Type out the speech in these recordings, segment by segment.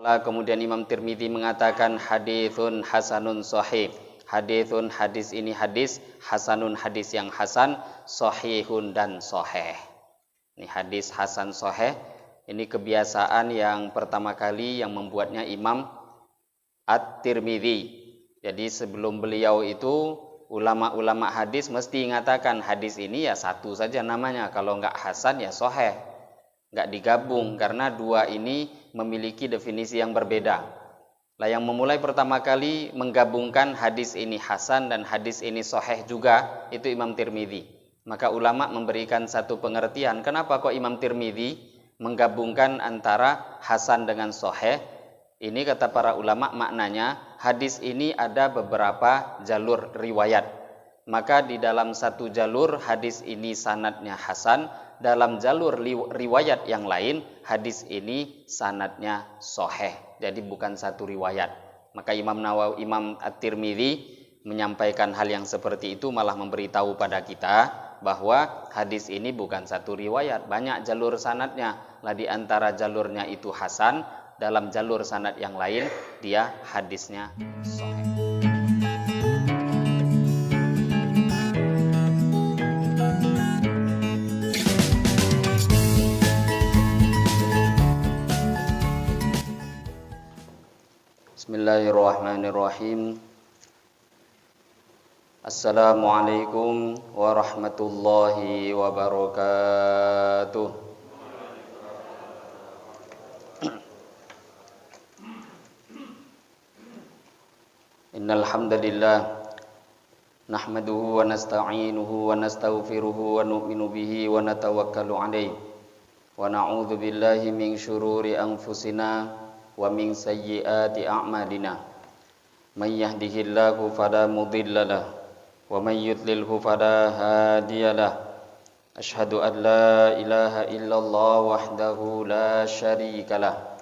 Kemudian Imam Tirmidzi mengatakan haditsun hasanun sahih. Haditsun, hadis ini hadis, hasanun, hadis yang hasan, sahihun dan sahih. Ini hadis hasan sahih. Ini kebiasaan yang pertama kali yang membuatnya Imam At-Tirmidzi. Jadi sebelum beliau itu ulama-ulama hadis mesti mengatakan hadis ini ya satu saja namanya. Kalau enggak hasan ya sahih. Enggak digabung karena dua ini memiliki definisi yang berbeda. Lah yang memulai pertama kali menggabungkan hadis ini hasan dan hadis ini sahih juga itu Imam Tirmidzi. Maka ulama memberikan satu pengertian kenapa kok Imam Tirmidzi menggabungkan antara hasan dengan sahih. Ini kata para ulama maknanya hadis ini ada beberapa jalur riwayat. Maka di dalam satu jalur hadis ini sanadnya hasan, dalam jalur riwayat yang lain hadis ini sanadnya sahih. Jadi bukan satu riwayat. Maka Imam At-Tirmidzi menyampaikan hal yang seperti itu, malah memberitahu pada kita bahwa hadis ini bukan satu riwayat, banyak jalur sanadnya. Lah di antara jalurnya itu hasan, dalam jalur sanad yang lain dia hadisnya sahih. Bismillahirrahmanirrahim. Assalamualaikum warahmatullahi wabarakatuh. Innal hamdalillah nahmaduhu wa nasta'inuhu wa nastaghfiruhu wa nu'minu bihi wa natawakkalu 'alaihi wa na'udzu billahi min syururi anfusina wa min sayyiati a'malina. May yahdihillahu fala mudilla lahu wa may yudlilhu fala hadiya lahu. Asyhadu an la ilaha illallah wahdahu la syarika lahu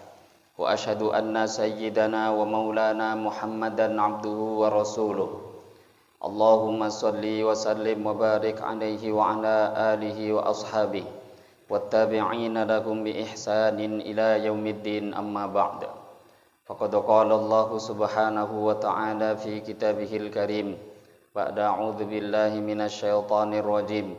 wa asyhadu anna sayyidana wa maulana Muhammadan abduhu wa rasuluh. Allahumma salli wa sallim wa barik alaihi wa ala alihi wa ashabihi wattabi'ina lahum bi ihsanin ila yaumiddin, amma ba'd. Faqad qala Allah subhanahu wa ta'ala fi kitabihil karim ba'da a'udzu billahi minasyaitonir rajim.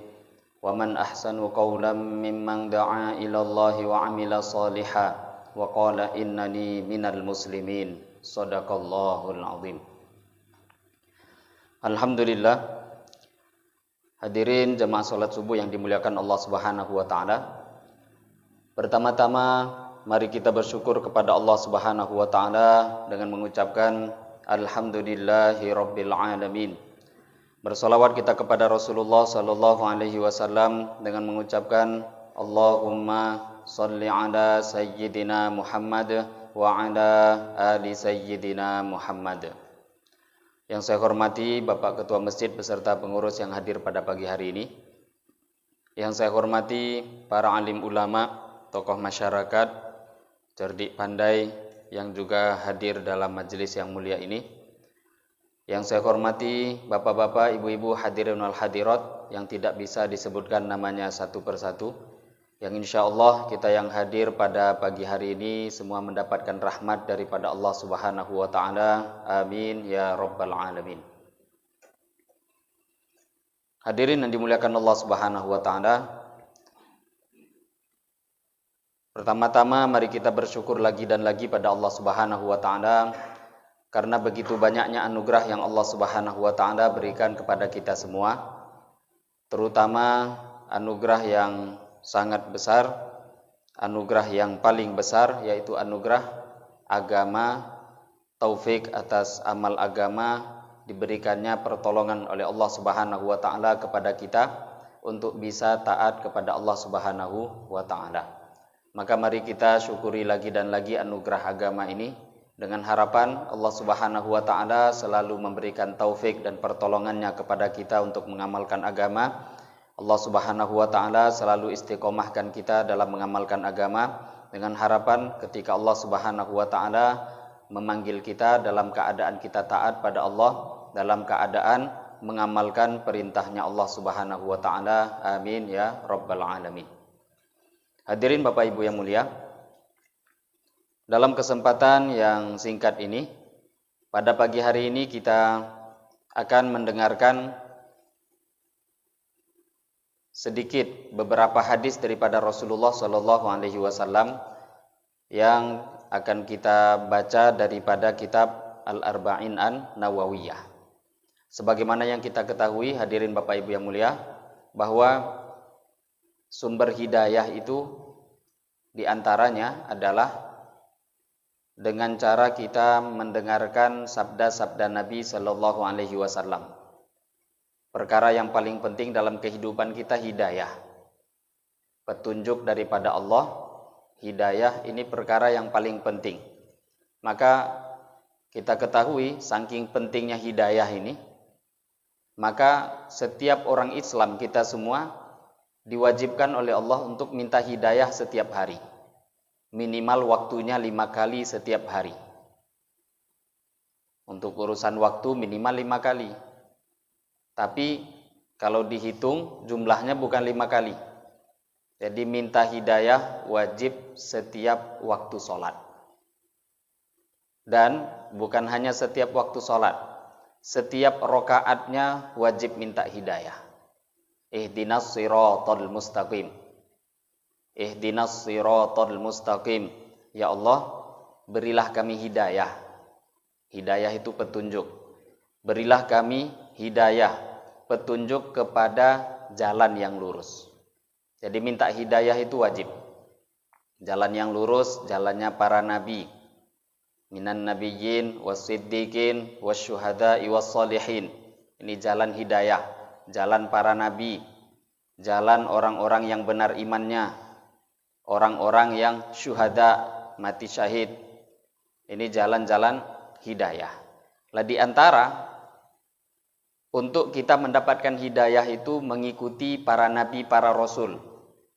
Wa man ahsanu qawlan mimman da'a ila Allah wa 'amila shalihan wa qala innani minal muslimin. Shadaqallahul azim. Alhamdulillah. Hadirin jemaah salat subuh yang dimuliakan Allah Subhanahu wa taala. Pertama-tama mari kita bersyukur kepada Allah Subhanahu wa taala dengan mengucapkan alhamdulillahi rabbil alamin. Bersolawat kita kepada Rasulullah sallallahu alaihi wasallam dengan mengucapkan Allahumma shalli ala sayyidina Muhammad wa ala ali sayyidina Muhammad. Yang saya hormati Bapak Ketua Masjid beserta pengurus yang hadir pada pagi hari ini. Yang saya hormati para alim ulama, tokoh masyarakat, cerdik pandai yang juga hadir dalam majelis yang mulia ini. Yang saya hormati bapak-bapak, ibu-ibu, hadirin wal hadirat yang tidak bisa disebutkan namanya satu persatu. Yang insya Allah kita yang hadir pada pagi hari ini semua mendapatkan rahmat daripada Allah Subhanahu wa ta'ala. Amin ya rabbal alamin. Hadirin yang dimuliakan Allah Subhanahu wa ta'ala, pertama-tama mari kita bersyukur lagi dan lagi pada Allah Subhanahu wa ta'ala karena begitu banyaknya anugerah yang Allah Subhanahu wa ta'ala berikan kepada kita semua, terutama anugerah yang sangat besar, anugerah yang paling besar, yaitu anugerah agama, taufik atas amal agama, diberikannya pertolongan oleh Allah Subhanahu wa ta'ala kepada kita untuk bisa taat kepada Allah Subhanahu wa ta'ala. Maka mari kita syukuri lagi dan lagi anugerah agama ini dengan harapan Allah Subhanahu wa ta'ala selalu memberikan taufik dan pertolongannya kepada kita untuk mengamalkan agama. Allah Subhanahu wa ta'ala selalu istiqomahkan kita dalam mengamalkan agama dengan harapan ketika Allah Subhanahu wa ta'ala memanggil kita dalam keadaan kita taat pada Allah, dalam keadaan mengamalkan perintahnya Allah Subhanahu wa ta'ala. Amin ya rabbal alamin. Hadirin Bapak Ibu yang mulia, Dalam kesempatan yang singkat ini, pada pagi hari ini kita akan mendengarkan sedikit beberapa hadis daripada Rasulullah Shallallahu Alaihi Wasallam yang akan kita baca daripada kitab Al-Arba'in An-Nawawiyah. Sebagaimana yang kita ketahui, hadirin Bapak Ibu yang mulia, bahwa sumber hidayah itu diantaranya adalah dengan cara kita mendengarkan sabda-sabda Nabi Shallallahu Alaihi Wasallam. Perkara yang paling penting dalam kehidupan kita hidayah, petunjuk daripada Allah. Hidayah ini perkara yang paling penting. Maka kita ketahui saking pentingnya hidayah ini, maka setiap orang Islam kita semua diwajibkan oleh Allah untuk minta hidayah setiap hari. Minimal waktunya 5 kali setiap hari. Untuk urusan waktu minimal 5 kali. Tapi kalau dihitung jumlahnya bukan 5 kali. Jadi minta hidayah wajib setiap waktu sholat. Dan bukan hanya setiap waktu sholat, setiap rokaatnya wajib minta hidayah. Ihdinas siratal mustaqim. Ihdinas siratal mustaqim. Ya Allah, berilah kami hidayah. Hidayah itu petunjuk. Berilah kami hidayah, petunjuk kepada jalan yang lurus. Jadi minta hidayah itu wajib. Jalan yang lurus, jalannya para nabi. Minan nabiyyin was-siddiqin wasyuhada'i was-solihin. Ini jalan hidayah, jalan para nabi, jalan orang-orang yang benar imannya, orang-orang yang syuhada, mati syahid. Ini jalan-jalan hidayah. Lah di antara untuk kita mendapatkan hidayah itu mengikuti para nabi, para rasul.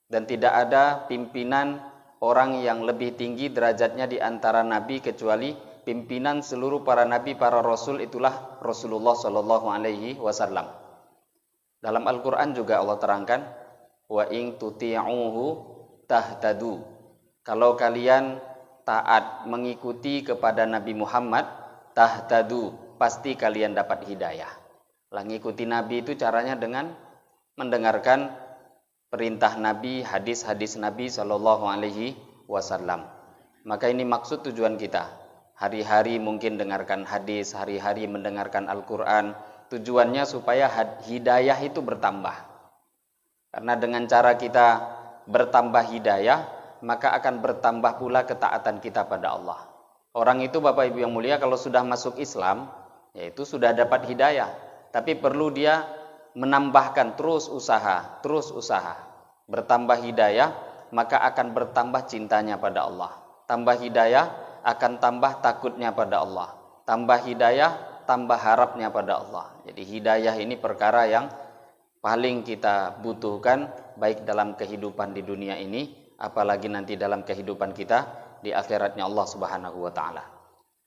Dan tidak ada pimpinan orang yang lebih tinggi derajatnya di antara nabi kecuali pimpinan seluruh para nabi, para rasul itulah Rasulullah Shallallahu Alaihi Wasallam. Dalam Al-Quran juga Allah terangkan, wa in tuti'uhu tahtadu. Kalau kalian taat mengikuti kepada Nabi Muhammad, tahtadu, pasti kalian dapat hidayah. Lah ngikuti Nabi itu caranya dengan mendengarkan perintah Nabi, hadis-hadis Nabi Shallallahu Alaihi Wasallam. Maka ini maksud tujuan kita. Hari-hari mungkin dengarkan hadis, hari-hari mendengarkan Al-Quran. Tujuannya supaya hidayah itu bertambah. Karena dengan cara kita bertambah hidayah, maka akan bertambah pula ketaatan kita pada Allah. Orang itu Bapak Ibu yang mulia kalau sudah masuk Islam, yaitu sudah dapat hidayah. Tapi perlu dia menambahkan terus usaha. Bertambah hidayah, maka akan bertambah cintanya pada Allah. Tambah hidayah, akan tambah takutnya pada Allah. Tambah hidayah, tambah harapnya pada Allah. Jadi hidayah ini perkara yang paling kita butuhkan, baik dalam kehidupan di dunia ini, apalagi nanti dalam kehidupan kita di akhiratnya Allah Subhanahu wa ta'ala.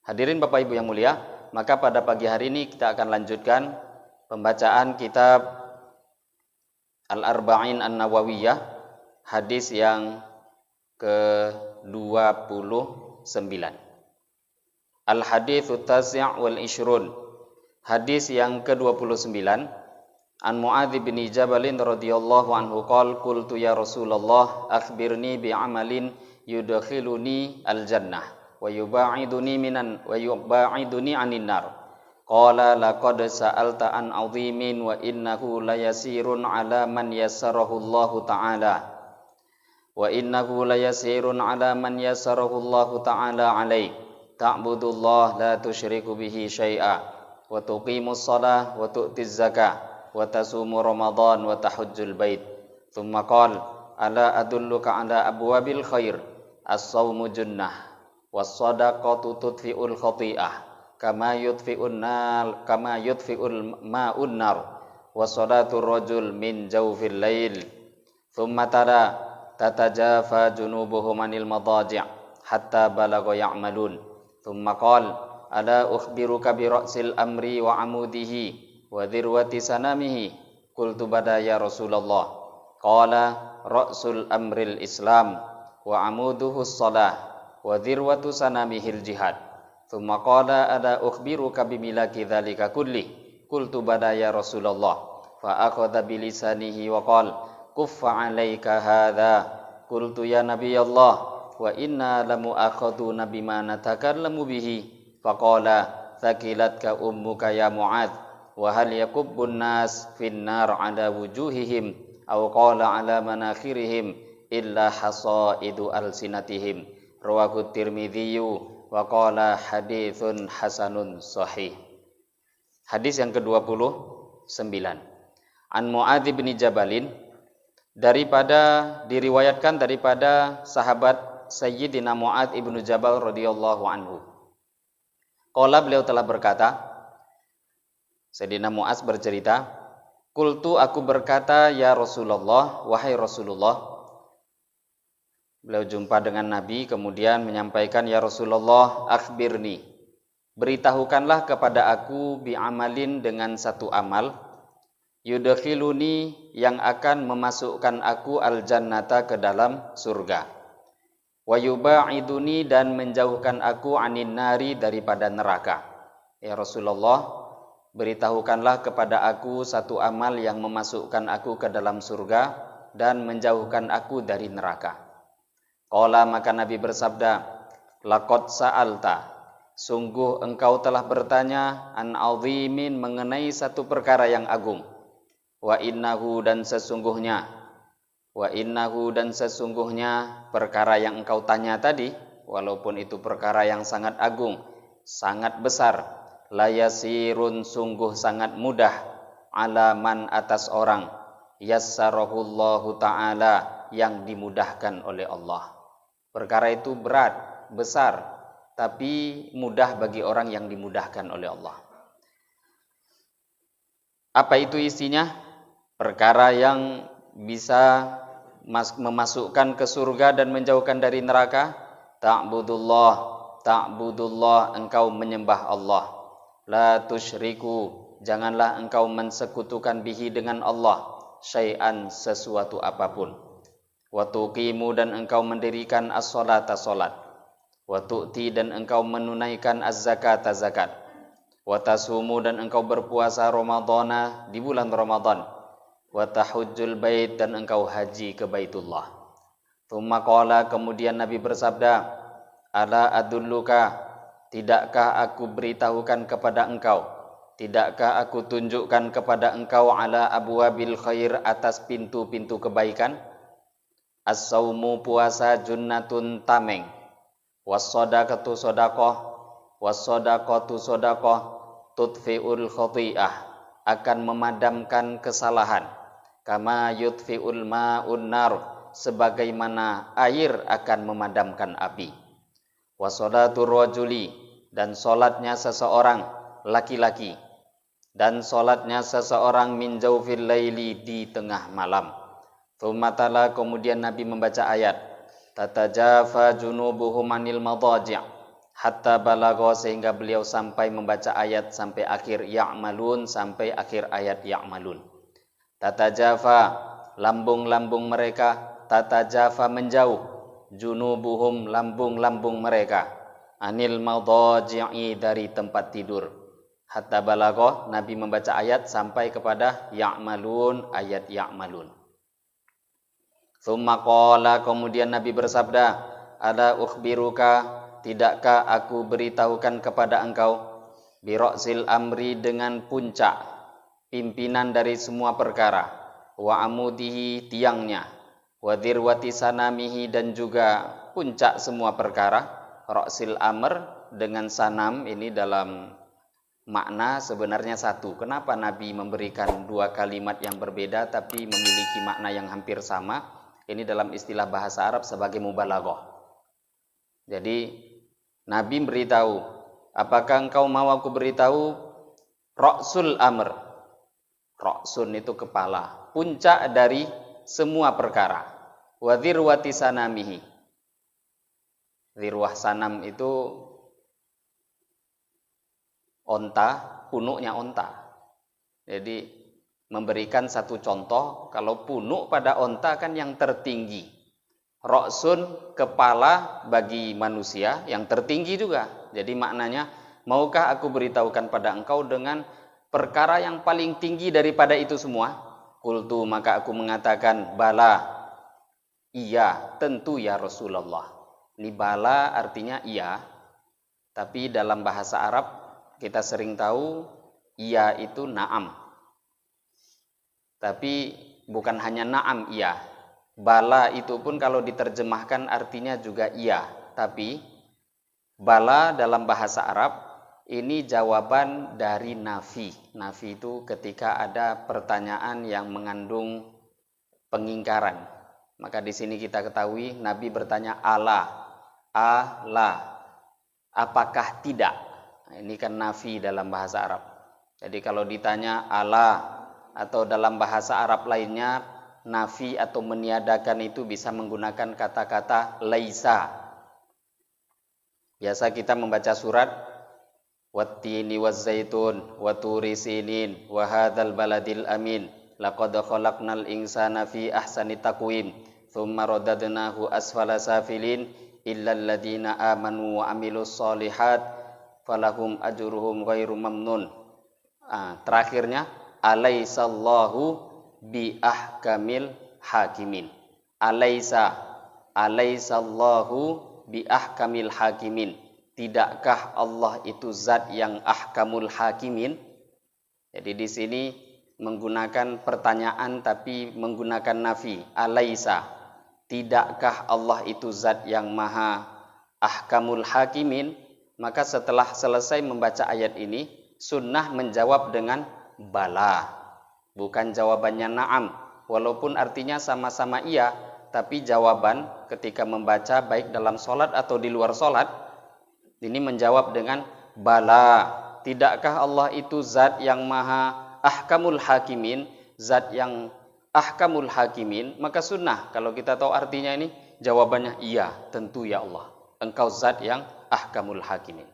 Hadirin Bapak Ibu yang mulia, maka pada pagi hari ini kita akan lanjutkan pembacaan kitab Al-Arba'in An-Nawawiyah, hadis yang ke-29. Al-Hadithu Tasi' wal Ishrun, hadis yang ke-29. An Mu'adz bin Jabal radhiyallahu anhu qala qultu ya Rasulullah akhbirni bi amalin yudkhiluni al-jannah wa yuba'iduni 'anil nar. Qala laqad sa'alta an 'azimin wa innahu layasirun 'ala man yassarahu Allah ta'ala. Wa innahu layasirun 'ala man yassarahu Allah ta'ala 'alaik. Ta'budullaha la tusyriku bihi syai'a wa tuqimus shalah wa tu'tiz zakah wa tasumu ramadan wa tahujjul bait. Tsumma qala ala adulluka 'ala abwabil khair as-shaumu junnah was-shadaqatu tudfi'ul khati'ah kama yudfi'ul ma'un nar wa salatul rajul min jawfil lail. Tsumma tatajafa junubuhum 'anil madaji' hatta balagha ya'malun. Tsumma qala ala ukhbiruka bi ra'sil amri wa 'amudihi wa dhirwati sanamihi. Qultu bala ya Rasulullah. Qala ra'sul amril islam wa 'amuduhu shalah wa dhirwatu sanamihil jihad. Tsumma qala ada ukhbiruka bimilaki dzalika kulli. Qultu bala ya Rasulullah. Fa akhadha bilisanihi wa qala kuffa 'alaika hadza. Qultu ya Nabiyallah wa inna lamu'akhaduna bima natakallamu bihi. Faqala thaqilatka ummuka ya Mu'adz wa hal yakubbun nas finnar 'ala wujuhihim aw qala 'ala manakhirihim illa hasaidu alsinatihim. Rawahu Tirmidzi wa qala haditsun hasanun sahih. Hadis yang ke-29. An Mu'adz bin Jabalin, diriwayatkan daripada sahabat Sayyidina Mu'adz ibnu Jabal radhiyallahu anhu. Qala, beliau telah berkata, Sayyidina Mu'adz bercerita, qultu, aku berkata, ya Rasulullah, wahai Rasulullah. Beliau jumpa dengan Nabi, kemudian menyampaikan, ya Rasulullah, akhbirni, beritahukanlah kepada aku bi'amalin, dengan satu amal, yudkhiluni, yang akan memasukkan aku al-jannata, ke dalam surga, wa yuba'iduni, dan menjauhkan aku anin nari, daripada neraka. Ya Rasulullah, beritahukanlah kepada aku satu amal yang memasukkan aku ke dalam surga dan menjauhkan aku dari neraka. Qala, maka Nabi bersabda, laqad sa'alta, sungguh engkau telah bertanya, an azimin, mengenai satu perkara yang agung. Wa innahu, dan sesungguhnya perkara yang engkau tanya tadi, walaupun itu perkara yang sangat agung, sangat besar, la yasirun, sungguh sangat mudah, ala man, atas orang, yassarahullahu ta'ala, yang dimudahkan oleh Allah. Perkara itu berat, besar, tapi mudah bagi orang yang dimudahkan oleh Allah. Apa itu isinya? Perkara yang bisa memasukkan ke surga dan menjauhkan dari neraka. Ta'budullah, engkau menyembah Allah. La tusyriku, janganlah engkau mensekutukan bihi, dengan Allah, syai'an, sesuatu apapun. Wa tuqimu, dan engkau mendirikan as-salata, salat. Wa tu'ti, dan engkau menunaikan az-zakata, zakat. Wa tasumu, dan engkau berpuasa Ramadhana, di bulan Ramadan. Wa tahujjul bait, dan engkau haji ke Baitullah. Tsumma qala, kemudian Nabi bersabda, ala adulluka, tidakkah aku beritahukan kepada engkau, tidakkah aku tunjukkan kepada engkau, ala abwabil khair, atas pintu-pintu kebaikan. As-saumu, puasa, junnatun, tameng. Was-sadaqatu, sedekah. Was-sadaqatu, sedekah, tudfi'ul khati'ah, akan memadamkan kesalahan. Kama yudfi'ul ma'un nar, sebagaimana air akan memadamkan api. Wasolatul rajuli, dan solatnya seseorang laki-laki, dan solatnya seseorang min jawfil laili, di tengah malam. Tsumma, kemudian Nabi membaca ayat, tatajafa junubuhum anil madaji', hatta balagha, sehingga beliau sampai membaca ayat sampai akhir ya'malun, sampai akhir ayat ya'malun. Tatajafa, lambung-lambung mereka, tatajafa, menjauh, junubuhum, lambung-lambung mereka, anil madaji'i, dari tempat tidur. Hatta balagha, Nabi membaca ayat sampai kepada ya'malun, ayat ya'malun. Tsumma qala, kemudian Nabi bersabda, ala ukhbiruka, tidakkah aku beritahukan kepada engkau, biroksil amri, dengan puncak, pimpinan dari semua perkara, wa amudihi, tiangnya, wa dirwati sanamihi, dan juga puncak semua perkara. Roksil amr dengan sanam ini dalam makna sebenarnya satu. Kenapa Nabi memberikan dua kalimat yang berbeda tapi memiliki makna yang hampir sama? Ini dalam istilah bahasa Arab sebagai mubalaghah. Jadi Nabi beritahu, apakah engkau mau aku beritahu roksul amr? Roksun itu kepala, puncak dari semua perkara. Wa dzirwati sanamihi. Dzirwah sanam itu onta, punuknya onta. Jadi memberikan satu contoh, kalau punuk pada onta kan yang tertinggi. Ra'sun, kepala bagi manusia yang tertinggi juga. Jadi maknanya, maukah aku beritahukan pada engkau dengan perkara yang paling tinggi daripada itu semua? Qultu, maka aku mengatakan, bala, iya, tentu ya Rasulullah. Ini bala artinya iya, tapi dalam bahasa Arab kita sering tahu iya itu na'am. Tapi bukan hanya na'am iya. Bala itu pun kalau diterjemahkan artinya juga iya. Tapi bala dalam bahasa Arab ini jawaban dari nafi. Nafi itu ketika ada pertanyaan yang mengandung pengingkaran. Maka di sini kita ketahui Nabi bertanya ala, apakah tidak? Nah, ini kan nafi dalam bahasa Arab. Jadi kalau ditanya ala atau dalam bahasa Arab lainnya nafi atau meniadakan itu bisa menggunakan kata-kata laisa. Biasa kita membaca surat wattini wazzaitun wa turi sinin wa hadzal baladil amin laqad khalaqnal insana fi ahsani taqwim tsumma radadnahu asfala safilin illal ladzina amanu wa amilus solihat falahum ajruhum ghairu mamnun. Terakhirnya alaisallahu bi ahkamil hakimin. Alaisallahu bi ahkamil hakimin. Tidakkah Allah itu zat yang ahkamul hakimin? Jadi di sini menggunakan pertanyaan tapi menggunakan nafi. Alaisa, tidakkah Allah itu zat yang maha ahkamul hakimin? Maka setelah selesai membaca ayat ini, sunnah menjawab dengan bala. Bukan jawabannya na'am, walaupun artinya sama-sama iya, tapi jawaban ketika membaca baik dalam sholat atau di luar sholat, ini menjawab dengan bala. Tidakkah Allah itu zat yang maha ahkamul hakimin, zat yang ahkamul hakimin? Maka sunnah, kalau kita tahu artinya ini, jawabannya iya, tentu ya Allah, engkau zat yang ahkamul hakimin.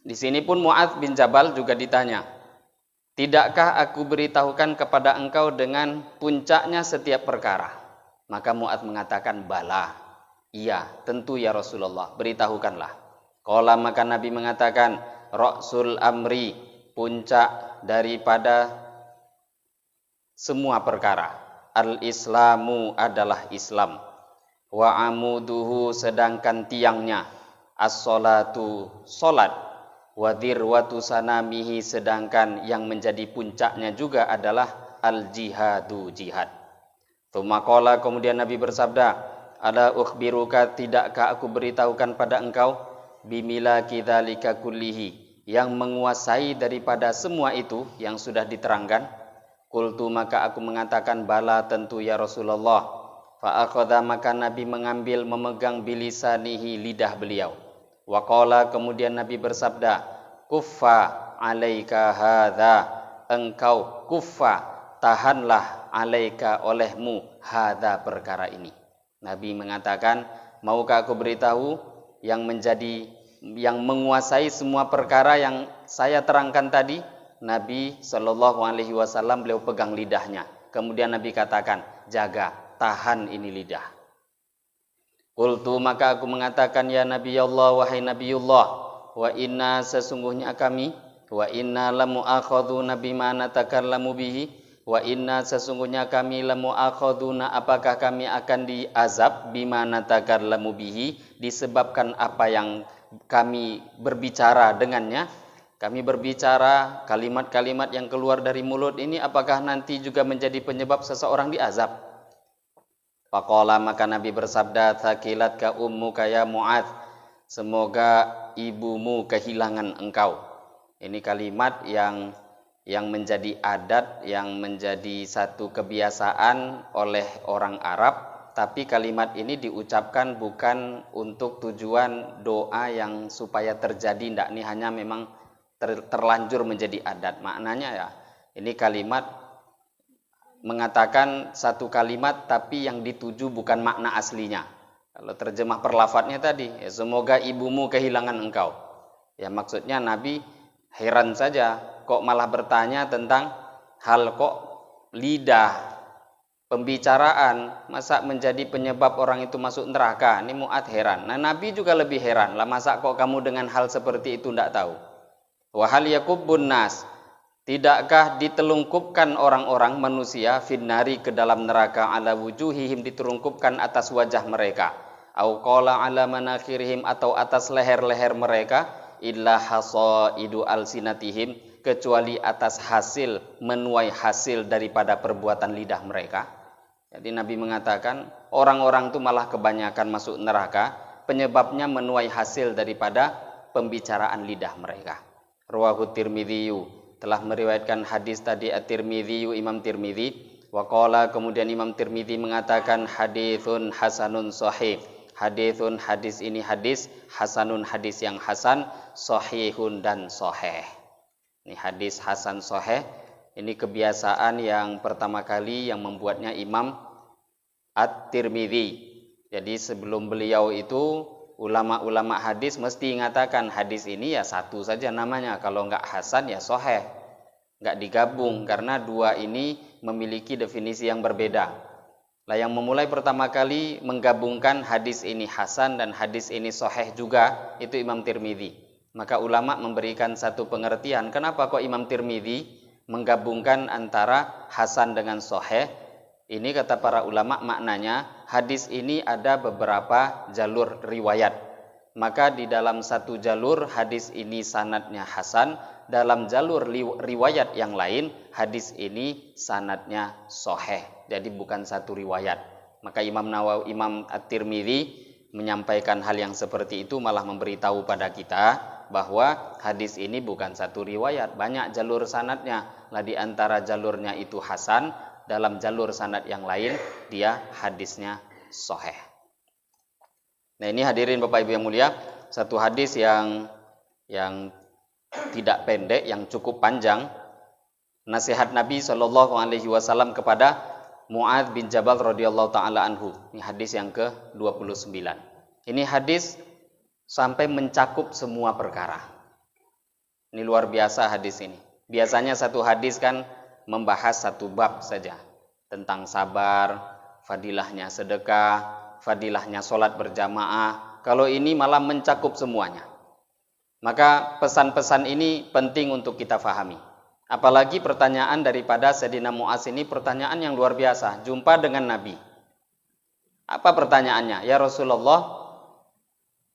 Di sini pun Mu'adz bin Jabal juga ditanya, tidakkah aku beritahukan kepada engkau dengan puncaknya setiap perkara? Maka Mu'adz mengatakan bala. Iya, tentu ya Rasulullah, beritahukanlah. Qala, maka Nabi mengatakan, ra'sul amri, puncak daripada semua perkara. Al-islamu adalah Islam. Wa amuduhu, sedangkan tiangnya. As-salatu, salat. Wadirwatu sanamihi, sedangkan yang menjadi puncaknya juga adalah al-jihadu, jihad. Tsumma qala, kemudian Nabi bersabda, ala ukhbiruka, tidakkah aku beritahukan pada engkau bimilaki dzalika kullihi, yang menguasai daripada semua itu yang sudah diterangkan? Qultu, maka aku mengatakan bala, tentu ya Rasulullah. Fa akhadha, maka Nabi mengambil, memegang bilisanihi, lidah beliau. Wa qala, kemudian Nabi bersabda, kuffa alaika hadza, engkau kuffa, tahanlah, alaika, olehmu, hadza, perkara ini. Nabi mengatakan, maukah aku beritahu yang menguasai semua perkara yang saya terangkan tadi? Nabi Shallallahu Alaihi Wasallam beliau pegang lidahnya. Kemudian Nabi katakan, jaga, tahan ini lidah. Qultu, maka aku mengatakan, ya Nabi Allah, wahai Nabiullah, wa inna, sesungguhnya kami, wa inna lamu'akhaduna bima natakallamu bihi, wa inna, sesungguhnya kami, lamu'akhaduna, apakah kami akan diazab, bima natakallamu bihi, disebabkan apa yang kami berbicara dengannya. Kami berbicara kalimat-kalimat yang keluar dari mulut ini, apakah nanti juga menjadi penyebab seseorang diazab? Faqala, maka Nabi bersabda, thaqilatka ummuka ya Mu'adz, semoga ibumu kehilangan engkau. Ini kalimat yang menjadi adat, yang menjadi satu kebiasaan oleh orang Arab, tapi kalimat ini diucapkan bukan untuk tujuan doa yang supaya terjadi, tidak, ini hanya memang terlanjur menjadi adat. Maknanya ya, ini kalimat mengatakan satu kalimat tapi yang dituju bukan makna aslinya. Kalau terjemah perlafadznya tadi, ya, semoga ibumu kehilangan engkau. Ya maksudnya Nabi heran saja kok malah bertanya tentang hal kok lidah pembicaraan masa menjadi penyebab orang itu masuk neraka. Ini Mu'adz heran. Nah, Nabi juga lebih heran. Lah masa kok kamu dengan hal seperti itu tidak tahu? Wa hal yakubbun nas, tidakkah ditelungkupkan orang-orang manusia finnari ke dalam neraka ala wujuhihim, diterungkupkan atas wajah mereka, au qala ala manakhirihim, atau atas leher-leher mereka, illa hasaidu alsinatihim, kecuali atas hasil, menuai hasil daripada perbuatan lidah mereka. Jadi Nabi mengatakan orang-orang itu malah kebanyakan masuk neraka, penyebabnya menuai hasil daripada pembicaraan lidah mereka. Rawahu Tirmidzi, telah meriwayatkan hadis tadi At-Tirmidzi, Imam Tirmidzi. Wa qala, kemudian Imam Tirmidzi mengatakan haditsun hasanun sahih. Haditsun, hadis ini hadis hasanun, hadis yang hasan, sahihun dan sahih. Ini hadis hasan sahih. Ini kebiasaan yang pertama kali yang membuatnya Imam At-Tirmidzi. Jadi sebelum beliau itu ulama-ulama hadis mesti mengatakan hadis ini ya satu saja namanya, kalau enggak hasan ya sahih, enggak digabung, karena dua ini memiliki definisi yang berbeda. Lah yang memulai pertama kali menggabungkan hadis ini hasan dan hadis ini sahih juga itu Imam Tirmidzi. Maka ulama memberikan satu pengertian kenapa kok Imam Tirmidzi menggabungkan antara hasan dengan sahih. Ini kata para ulama maknanya hadis ini ada beberapa jalur riwayat. Maka di dalam satu jalur hadis ini sanadnya hasan, dalam jalur riwayat yang lain hadis ini sanadnya sahih. Jadi bukan satu riwayat. Maka Imam At-Tirmidzi menyampaikan hal yang seperti itu, malah memberitahu pada kita bahwa hadis ini bukan satu riwayat, banyak jalur sanadnya. Lah di antara jalurnya itu hasan, dalam jalur sanad yang lain dia hadisnya sahih. Nah, ini hadirin Bapak Ibu yang mulia, satu hadis yang tidak pendek, yang cukup panjang. Nasihat Nabi Shallallahu alaihi wasallam kepada Mu'adz bin Jabal radhiyallahu taala anhu. Ini hadis yang ke-29. Ini hadis sampai mencakup semua perkara. Ini luar biasa hadis ini. Biasanya satu hadis kan membahas satu bab saja, tentang sabar, fadilahnya sedekah, fadilahnya sholat berjamaah. Kalau ini malah mencakup semuanya. Maka pesan-pesan ini penting untuk kita fahami. Apalagi pertanyaan daripada Sayyidina Mu'adz ini pertanyaan yang luar biasa. Jumpa dengan Nabi. Apa pertanyaannya? Ya Rasulullah,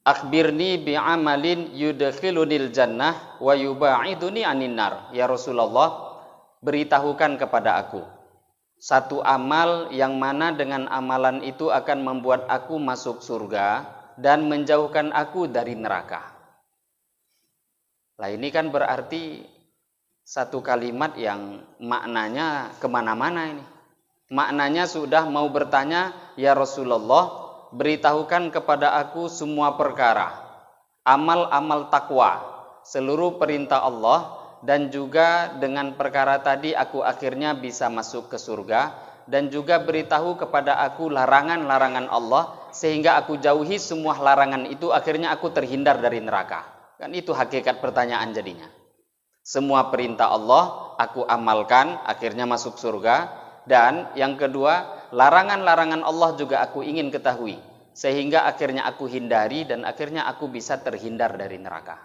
akhbirni bi'amalin yudkhilunil jannah wa yuba'iduni anin nar. Ya Rasulullah, beritahukan kepada aku satu amal yang mana dengan amalan itu akan membuat aku masuk surga dan menjauhkan aku dari neraka. Lah ini kan berarti satu kalimat yang maknanya kemana-mana ini. Maknanya sudah mau bertanya, ya Rasulullah, beritahukan kepada aku semua perkara, amal-amal takwa, seluruh perintah Allah, dan juga dengan perkara tadi aku akhirnya bisa masuk ke surga, dan juga beritahu kepada aku larangan-larangan Allah sehingga aku jauhi semua larangan itu, akhirnya aku terhindar dari neraka. Kan itu hakikat pertanyaan jadinya. Semua perintah Allah aku amalkan, akhirnya masuk surga, dan yang kedua larangan-larangan Allah juga aku ingin ketahui sehingga akhirnya aku hindari dan akhirnya aku bisa terhindar dari neraka.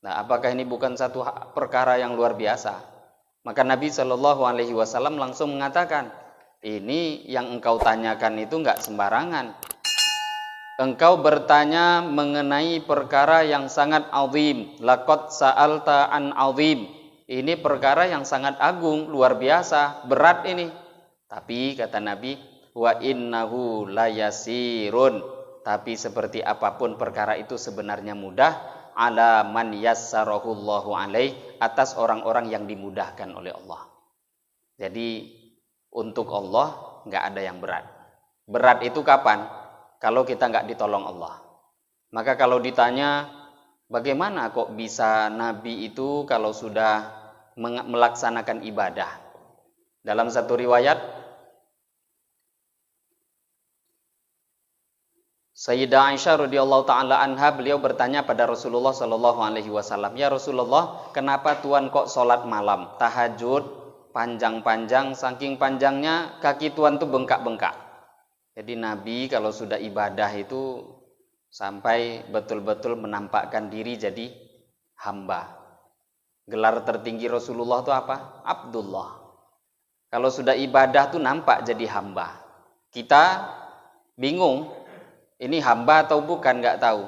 Nah, apakah ini bukan satu perkara yang luar biasa? Maka Nabi Shallallahu alaihi wasallam langsung mengatakan, ini yang engkau tanyakan itu enggak sembarangan. Engkau bertanya mengenai perkara yang sangat azim. Laqad sa'alta an azim. Ini perkara yang sangat agung, luar biasa, berat ini. Tapi kata Nabi, wa innahu layasirun. Tapi seperti apapun perkara itu sebenarnya mudah. Ala man yassarahullahu alaih, atas orang-orang yang dimudahkan oleh Allah. Jadi untuk Allah nggak ada yang berat. Berat itu kapan? Kalau kita nggak ditolong Allah. Maka kalau ditanya bagaimana kok bisa Nabi itu kalau sudah melaksanakan ibadah? Dalam satu riwayat Sayyidah Aisyah radhiyallahu taala anha, beliau bertanya pada Rasulullah sallallahu alaihi wasallam, "Ya Rasulullah, kenapa Tuhan kok salat malam, tahajud panjang-panjang, saking panjangnya kaki Tuhan tuh bengkak-bengkak. Jadi Nabi kalau sudah ibadah itu sampai betul-betul menampakkan diri jadi hamba. Gelar tertinggi Rasulullah itu apa? Abdullah. Kalau sudah ibadah tuh nampak jadi hamba. Kita bingung, ini hamba atau bukan, nggak tahu.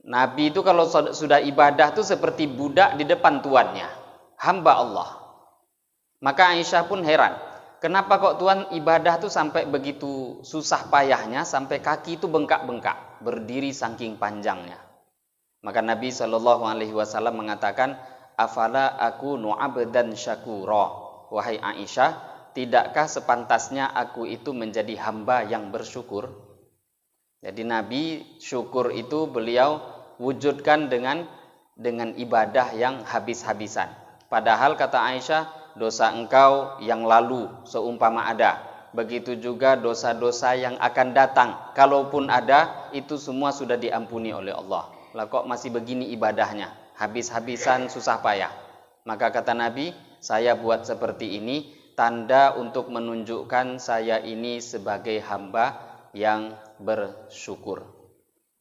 Nabi itu kalau sudah ibadah tuh seperti budak di depan tuannya, hamba Allah. Maka Aisyah pun heran, kenapa kok Tuhan ibadah tuh sampai begitu susah payahnya, sampai kaki itu bengkak-bengkak, berdiri saking panjangnya. Maka Nabi SAW mengatakan, afala aku nu'abdan syakura. Wahai Aisyah, tidakkah sepantasnya aku itu menjadi hamba yang bersyukur? Jadi Nabi syukur itu beliau wujudkan dengan ibadah yang habis-habisan. Padahal kata Aisyah, dosa engkau yang lalu seumpama ada, begitu juga dosa-dosa yang akan datang, kalaupun ada, itu semua sudah diampuni oleh Allah. Lah kok masih begini ibadahnya, habis-habisan, susah payah. Maka kata Nabi, saya buat seperti ini tanda untuk menunjukkan saya ini sebagai hamba yang bersyukur.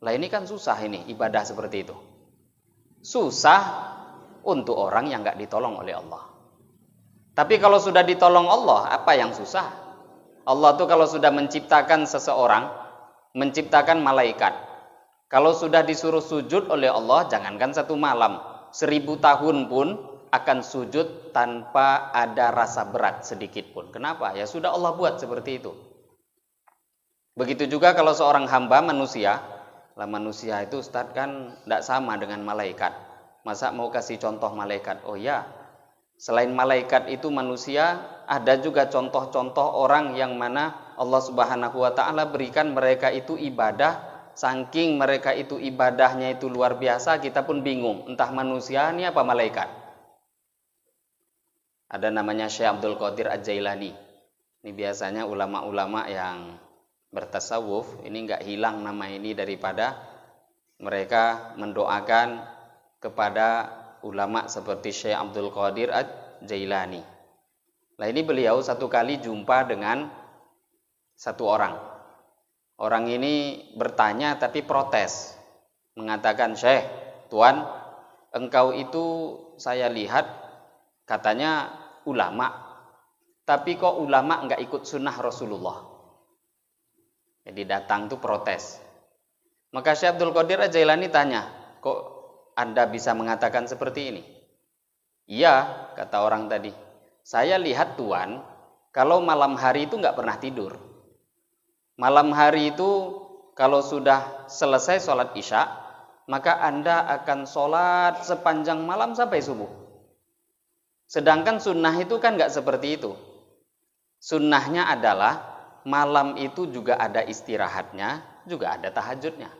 Lah ini kan susah ini ibadah seperti itu. Susah untuk orang yang nggak ditolong oleh Allah. Tapi kalau sudah ditolong Allah, apa yang susah? Allah tuh kalau sudah menciptakan seseorang, menciptakan malaikat. Kalau sudah disuruh sujud oleh Allah, jangankan 1 malam, 1000 tahun pun akan sujud tanpa ada rasa berat sedikit pun. Kenapa? Ya sudah Allah buat seperti itu. Begitu juga kalau seorang hamba manusia, lah manusia itu Ustaz kan tidak sama dengan malaikat. Masa mau kasih contoh malaikat? Oh ya, selain malaikat itu manusia, ada juga contoh-contoh orang yang mana Allah Subhanahu wa taala berikan mereka itu ibadah, saking mereka itu ibadahnya itu luar biasa, kita pun bingung, entah manusia ini apa malaikat. Ada namanya Syekh Abdul Qadir Al-Jailani. Ini biasanya ulama-ulama yang bertasawuf, ini enggak hilang nama ini daripada mereka mendoakan kepada ulama seperti Syekh Abdul Qadir Al-Jailani. Nah ini beliau satu kali jumpa dengan satu orang. Orang ini bertanya tapi protes. Mengatakan, Syekh, Tuan, engkau itu saya lihat katanya ulama, tapi kok ulama enggak ikut sunnah Rasulullah. Jadi datang tuh protes. Maka Syekh Abdul Qadir Al-Jailani tanya, kok Anda bisa mengatakan seperti ini? Iya, kata orang tadi. Saya lihat Tuan, kalau malam hari itu enggak pernah tidur. Malam hari itu kalau sudah selesai sholat isya, maka Anda akan sholat sepanjang malam sampai subuh. Sedangkan sunnah itu kan enggak seperti itu. Sunnahnya adalah malam itu juga ada istirahatnya, juga ada tahajudnya.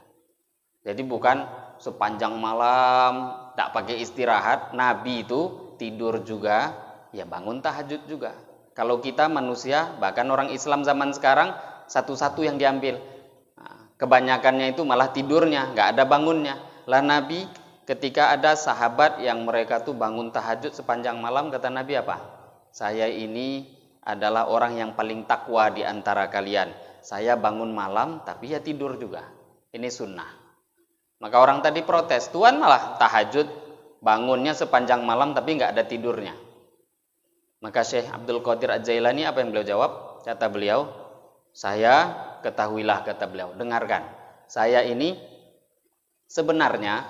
Jadi bukan sepanjang malam tak pakai istirahat. Nabi itu tidur juga, ya bangun tahajud juga. Kalau kita manusia, bahkan orang Islam zaman sekarang, satu-satu yang diambil. Nah, kebanyakannya itu malah tidurnya, nggak ada bangunnya. Lah Nabi ketika ada sahabat yang mereka tuh bangun tahajud sepanjang malam, kata Nabi apa? Saya ini adalah orang yang paling takwa di antara kalian. Saya bangun malam tapi ya tidur juga. Ini sunnah. Maka orang tadi protes, Tuhan malah tahajud, bangunnya sepanjang malam tapi nggak ada tidurnya. Maka Syekh Abdul Qadir Al-Jailani apa yang beliau jawab? Kata beliau, saya ketahuilah, kata beliau, dengarkan. Saya ini sebenarnya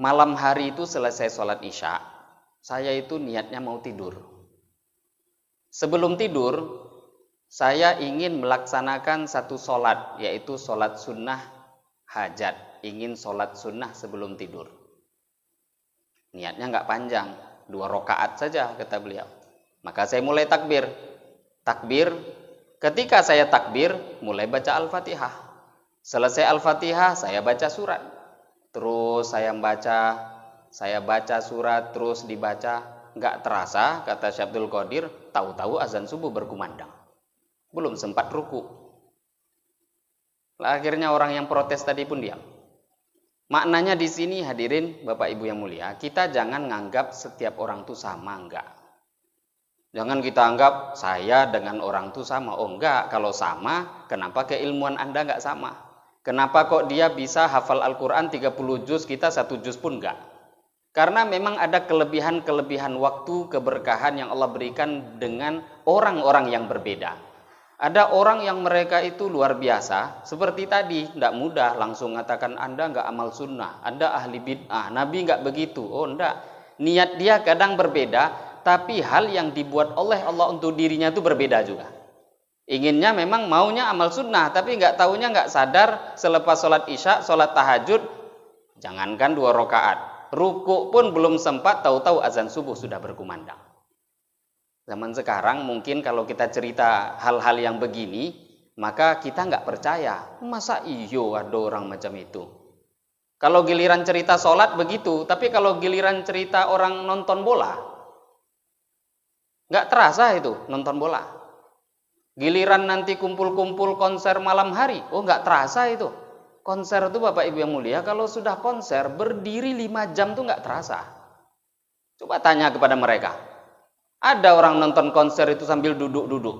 malam hari itu selesai sholat isya, saya itu niatnya mau tidur. Sebelum tidur, saya ingin melaksanakan satu sholat, yaitu sholat sunnah hajat. Ingin sholat sunnah sebelum tidur. Niatnya nggak panjang, 2 rakaat saja, kata beliau. Maka saya mulai takbir. Takbir, ketika saya takbir, mulai baca Al-Fatihah. Selesai Al-Fatihah, saya baca surat. Terus saya baca surat, terus dibaca. Nggak terasa, kata Syekh Abdul Qadir, tahu-tahu azan subuh berkumandang. Belum sempat ruku. Akhirnya orang yang protes tadi pun diam. Maknanya di sini hadirin Bapak Ibu yang mulia, kita jangan nganggap setiap orang itu sama, enggak. Jangan kita anggap saya dengan orang itu sama. Oh enggak, kalau sama, kenapa keilmuan Anda enggak sama? Kenapa kok dia bisa hafal Al-Quran 30 juz, kita 1 juz pun enggak? Karena memang ada kelebihan-kelebihan waktu, keberkahan yang Allah berikan dengan orang-orang yang berbeda. Ada orang yang mereka itu luar biasa, seperti tadi, enggak mudah langsung mengatakan Anda enggak amal sunnah, Anda ahli bid'ah. Nabi enggak begitu. Oh enggak, niat dia kadang berbeda, tapi hal yang dibuat oleh Allah untuk dirinya itu berbeda juga. Inginnya memang maunya amal sunnah, tapi nggak taunya nggak sadar selepas sholat isya, sholat tahajud, jangankan 2 rakaat, ruku pun belum sempat, tahu-tahu azan subuh sudah berkumandang. Zaman sekarang mungkin kalau kita cerita hal-hal yang begini, maka kita nggak percaya. Masa iyo ada orang macam itu? Kalau giliran cerita sholat begitu, tapi kalau giliran cerita orang nonton bola, nggak terasa itu nonton bola. Giliran nanti kumpul-kumpul konser malam hari, oh nggak terasa itu. Konser itu Bapak Ibu yang mulia, kalau sudah konser berdiri 5 jam tuh nggak terasa. Coba tanya kepada mereka. Ada orang nonton konser itu sambil duduk-duduk?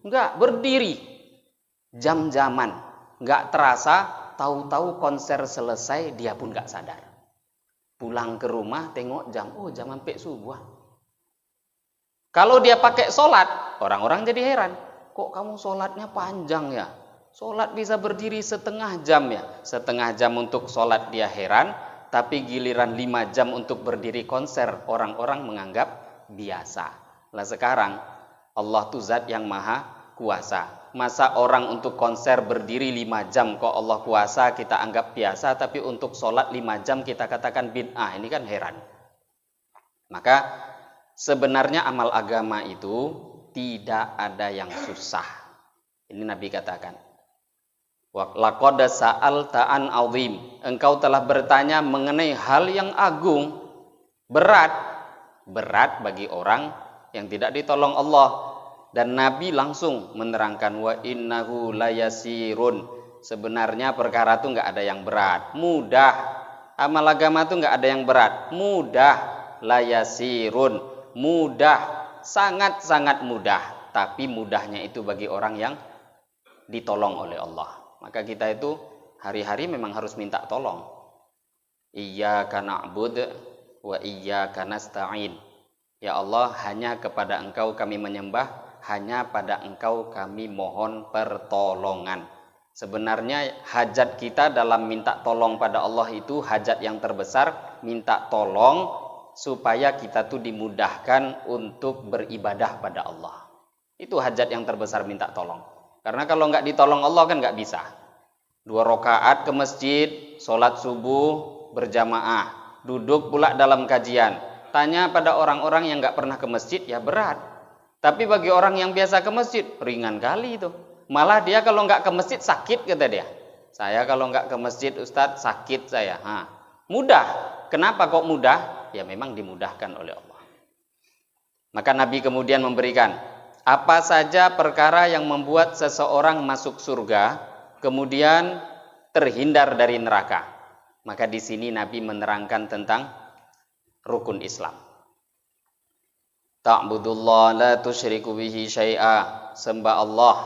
Nggak, berdiri. Jam-jaman, nggak terasa, tahu-tahu konser selesai dia pun nggak sadar. Pulang ke rumah tengok jam, oh jam sampai subuh. Kalau dia pakai sholat, orang-orang jadi heran. Kok kamu sholatnya panjang ya? Sholat bisa berdiri 1/2 jam ya? 1/2 jam untuk sholat dia heran, tapi giliran 5 jam untuk berdiri konser, orang-orang menganggap biasa. Lah sekarang, Allah tuh zat yang maha kuasa. Masa orang untuk konser berdiri 5 jam kok Allah kuasa kita anggap biasa, tapi untuk sholat 5 jam kita katakan bid'ah. Ini kan heran. Maka sebenarnya amal agama itu tidak ada yang susah. Ini Nabi katakan. Laqad sa'alta an 'azim. Engkau telah bertanya mengenai hal yang agung, berat bagi orang yang tidak ditolong Allah. Dan Nabi langsung menerangkan wa innahu layasirun. Sebenarnya perkara itu enggak ada yang berat, mudah. Amal agama itu enggak ada yang berat, mudah. Layasirun, mudah, sangat-sangat mudah, tapi mudahnya itu bagi orang yang ditolong oleh Allah. Maka kita itu hari-hari memang harus minta tolong. Iyyaka na'budu wa iyyaka nasta'in. Ya Allah, hanya kepada Engkau kami menyembah, hanya pada Engkau kami mohon pertolongan. Sebenarnya hajat kita dalam minta tolong pada Allah itu hajat yang terbesar, minta tolong supaya kita tuh dimudahkan untuk beribadah pada Allah. Itu hajat yang terbesar, minta tolong. Karena kalau nggak ditolong Allah kan nggak bisa. 2 rakaat ke masjid, sholat subuh berjamaah, duduk pula dalam kajian. Tanya pada orang-orang yang nggak pernah ke masjid, ya berat. Tapi bagi orang yang biasa ke masjid, ringan kali itu. Malah dia kalau nggak ke masjid sakit, kata dia. Saya kalau nggak ke masjid Ustadz sakit saya. Mudah. Kenapa kok mudah? Ya memang dimudahkan oleh Allah. Maka Nabi kemudian memberikan apa saja perkara yang membuat seseorang masuk surga, kemudian terhindar dari neraka. Maka di sini Nabi menerangkan tentang rukun Islam. Ta'budullah la tusyriku bihi syai'a. Sembah Allah,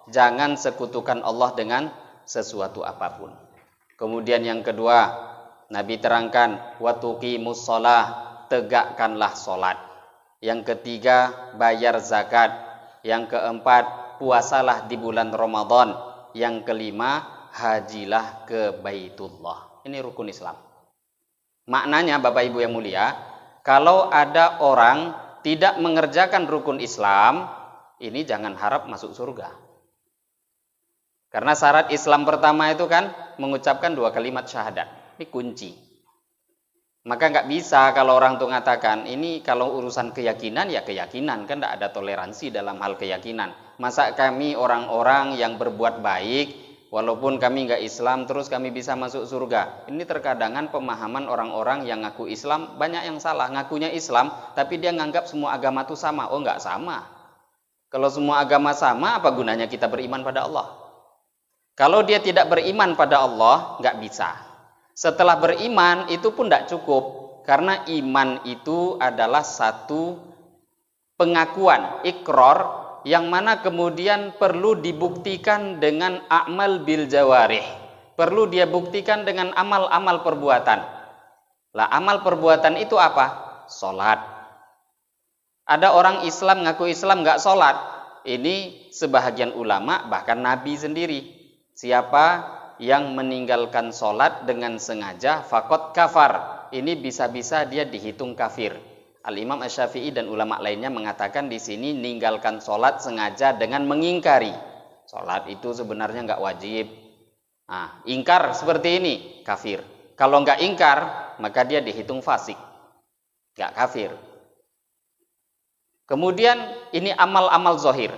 jangan sekutukan Allah dengan sesuatu apapun. Kemudian yang kedua, Nabi terangkan wa tuqimus shalah, tegakkanlah salat. Yang ketiga, bayar zakat. Yang keempat, puasalah di bulan Ramadan. Yang kelima, hajilah ke Baitullah. Ini rukun Islam. Maknanya Bapak Ibu yang mulia, kalau ada orang tidak mengerjakan rukun Islam, ini jangan harap masuk surga. Karena syarat Islam pertama itu kan mengucapkan 2 kalimat syahadat. Ini kunci. Maka nggak bisa kalau orang tuh mengatakan ini kalau urusan keyakinan ya keyakinan, kan nggak ada toleransi dalam hal keyakinan. Masa kami orang-orang yang berbuat baik, walaupun kami nggak Islam terus kami bisa masuk surga? Ini terkadangan pemahaman orang-orang yang ngaku Islam banyak yang salah. Ngakunya Islam tapi dia nganggap semua agama itu sama. Oh nggak sama. Kalau semua agama sama, apa gunanya kita beriman pada Allah? Kalau dia tidak beriman pada Allah, nggak bisa. Setelah beriman itu pun tidak cukup, karena iman itu adalah satu pengakuan, ikrar, yang mana kemudian perlu dibuktikan dengan a'mal bil jawarih. Perlu dia buktikan dengan amal-amal perbuatan. Lah amal perbuatan itu apa? Salat. Ada orang Islam ngaku Islam nggak salat. Ini sebahagian ulama bahkan Nabi sendiri. Siapa yang meninggalkan salat dengan sengaja faqad kafar. Ini bisa-bisa dia dihitung kafir. Al-Imam Asy-Syafi'i dan ulama lainnya mengatakan di sini meninggalkan sholat sengaja dengan mengingkari. Sholat itu sebenarnya nggak wajib. Nah, ingkar seperti ini, kafir. Kalau nggak ingkar, maka dia dihitung fasik. Nggak kafir. Kemudian ini amal-amal zahir.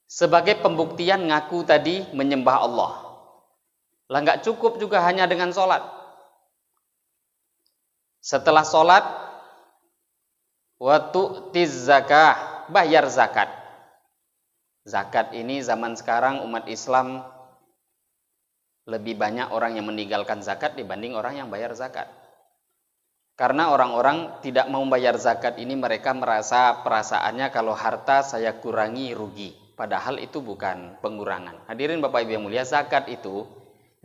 Sebagai pembuktian ngaku tadi menyembah Allah. Lah nggak cukup juga hanya dengan sholat. Setelah sholat, wa tu'tiz zakah, bayar zakat. Zakat ini zaman sekarang umat Islam lebih banyak orang yang meninggalkan zakat dibanding orang yang bayar zakat. Karena orang-orang tidak mau bayar zakat ini, mereka merasa perasaannya kalau harta saya kurangi rugi. Padahal itu bukan pengurangan. Hadirin Bapak Ibu yang mulia, zakat itu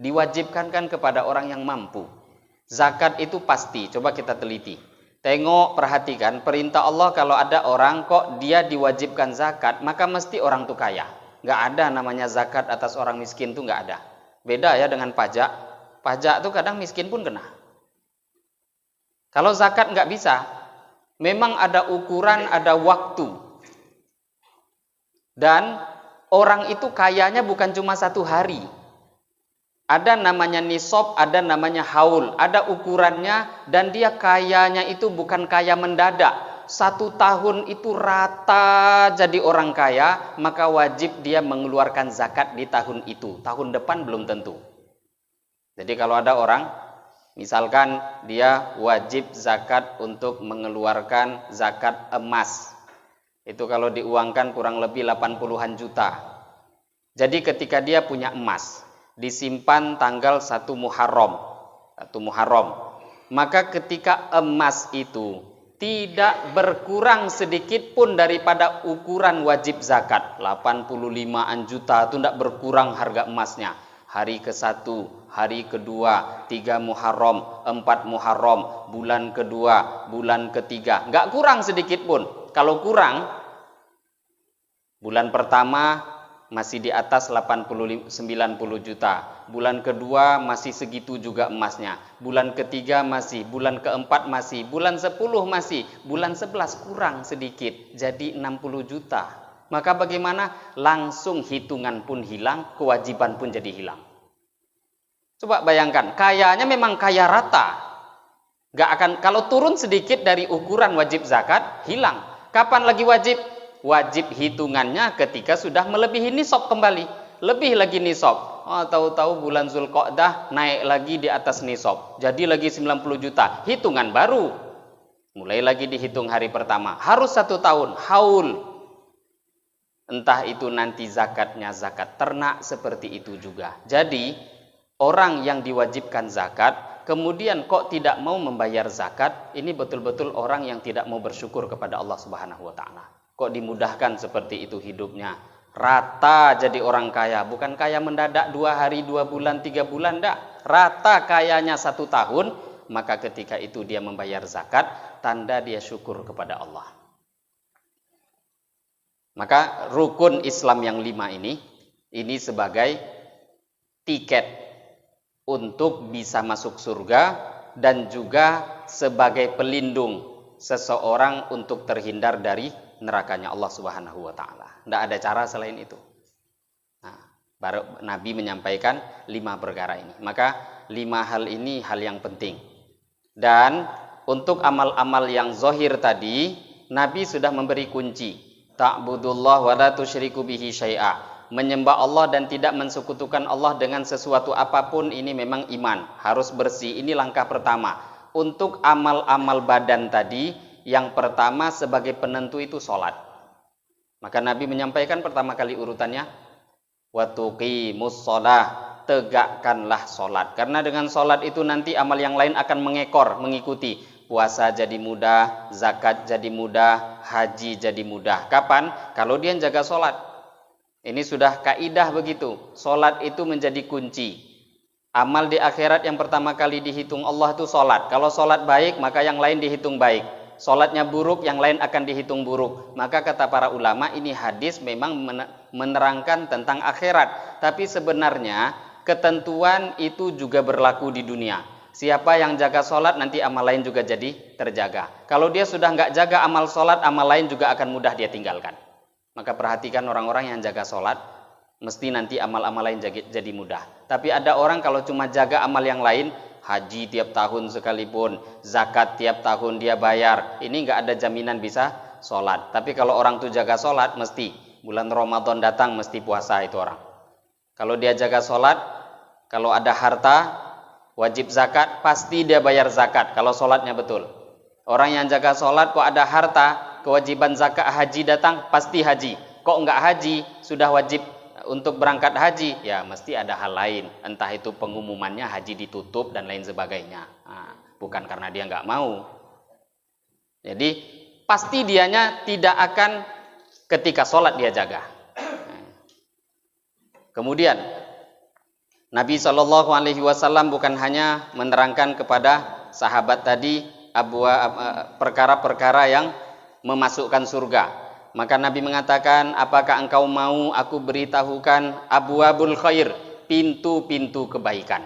diwajibkan kan kepada orang yang mampu. Zakat itu pasti, coba kita teliti. Tengok, perhatikan, perintah Allah kalau ada orang kok dia diwajibkan zakat, maka mesti orang itu kaya. Nggak ada namanya zakat atas orang miskin tuh nggak ada. Beda ya dengan pajak. Pajak tuh kadang miskin pun kena. Kalau zakat nggak bisa. Memang ada ukuran, ada waktu. Dan orang itu kayanya bukan cuma 1 hari. Ada namanya nisab, ada namanya haul, ada ukurannya, dan dia kayanya itu bukan kaya mendadak. 1 tahun itu rata jadi orang kaya, maka wajib dia mengeluarkan zakat di tahun itu. Tahun depan belum tentu. Jadi kalau ada orang, misalkan dia wajib zakat untuk mengeluarkan zakat emas. Itu kalau diuangkan kurang lebih 80-an juta. Jadi ketika dia punya emas, disimpan tanggal 1 Muharram. Maka ketika emas itu tidak berkurang sedikit pun daripada ukuran wajib zakat, 85-an juta itu tidak berkurang harga emasnya. Hari ke-1, hari kedua, 3 Muharram, 4 Muharram, bulan kedua, bulan ketiga, nggak kurang sedikit pun. Kalau kurang, bulan pertama masih di atas 90 90 juta. Bulan kedua masih segitu juga emasnya. Bulan ketiga masih, bulan keempat masih, bulan 10 masih, bulan 11 kurang sedikit, jadi 60 juta. Maka bagaimana? Langsung hitungan pun hilang, kewajiban pun jadi hilang. Coba bayangkan, kayanya memang kaya rata. Gak akan, kalau turun sedikit dari ukuran wajib zakat, hilang. Kapan lagi wajib? Wajib hitungannya ketika sudah melebihi nisab kembali. Lebih lagi nisab. Oh, tahu-tahu bulan Zulqa'dah naik lagi di atas nisab. Jadi lagi 90 juta. Hitungan baru. Mulai lagi dihitung hari pertama. Harus 1 tahun. Haul. Entah itu nanti zakatnya zakat ternak, seperti itu juga. Jadi orang yang diwajibkan zakat kemudian kok tidak mau membayar zakat, ini betul-betul orang yang tidak mau bersyukur kepada Allah Subhanahu wa taala. Kok dimudahkan seperti itu hidupnya, rata jadi orang kaya, bukan kaya mendadak 2 hari, 2 bulan, 3 bulan, enggak. Rata kayanya 1 tahun, maka ketika itu dia membayar zakat, tanda dia syukur kepada Allah. Maka rukun Islam yang 5 ini sebagai tiket untuk bisa masuk surga dan juga sebagai pelindung seseorang untuk terhindar dari nerakanya Allah Subhanahu wa taala. Tidak ada cara selain itu. Nah, baru Nabi menyampaikan 5 perkara ini. Maka 5 hal ini hal yang penting. Dan untuk amal-amal yang zahir tadi, Nabi sudah memberi kunci. Ta'budullah wa la tusyriku bihi syai'a. Menyembah Allah dan tidak mensekutukan Allah dengan sesuatu apapun, ini memang iman. Harus bersih. Ini langkah pertama. Untuk amal-amal badan tadi, yang pertama sebagai penentu itu sholat. Maka Nabi menyampaikan pertama kali urutannya, wa tuqimus sholah, tegakkanlah sholat. Karena dengan sholat itu nanti amal yang lain akan mengekor, mengikuti. puasa jadi mudah, zakat jadi mudah, haji jadi mudah. Kapan? Kalau dia jaga sholat. Ini sudah kaidah begitu. Sholat itu menjadi kunci. Amal di akhirat yang pertama kali dihitung Allah itu sholat. Kalau sholat baik, maka yang lain dihitung baik. Sholatnya buruk, yang lain akan dihitung buruk. Maka kata para ulama, ini hadis memang menerangkan tentang akhirat. Tapi sebenarnya ketentuan itu juga berlaku di dunia. Siapa yang jaga sholat, nanti amal lain juga jadi terjaga. Kalau dia sudah nggak jaga amal sholat, amal lain juga akan mudah dia tinggalkan. Maka perhatikan orang-orang yang jaga sholat, mesti nanti amal-amal lain jadi mudah. Tapi ada orang kalau cuma jaga amal yang lain, haji tiap tahun sekalipun, zakat tiap tahun dia bayar, ini nggak ada jaminan bisa sholat. Tapi kalau orang tuh jaga sholat, mesti bulan Ramadan datang mesti puasa itu orang. Kalau dia jaga sholat, kalau ada harta, wajib zakat, pasti dia bayar zakat kalau sholatnya betul. Orang yang jaga sholat kok ada harta, kewajiban zakat haji datang, pasti haji. Kok nggak haji, sudah wajib untuk berangkat haji, ya mesti ada hal lain. Entah itu pengumumannya haji ditutup dan lain sebagainya. Nah, bukan karena dia nggak mau. Jadi pasti dianya tidak akan ketika sholat dia jaga. Kemudian Nabi SAW bukan hanya menerangkan kepada sahabat tadi perkara-perkara yang memasukkan surga. Maka Nabi mengatakan, apakah engkau mau aku beritahukan abwabul khair, pintu-pintu kebaikan.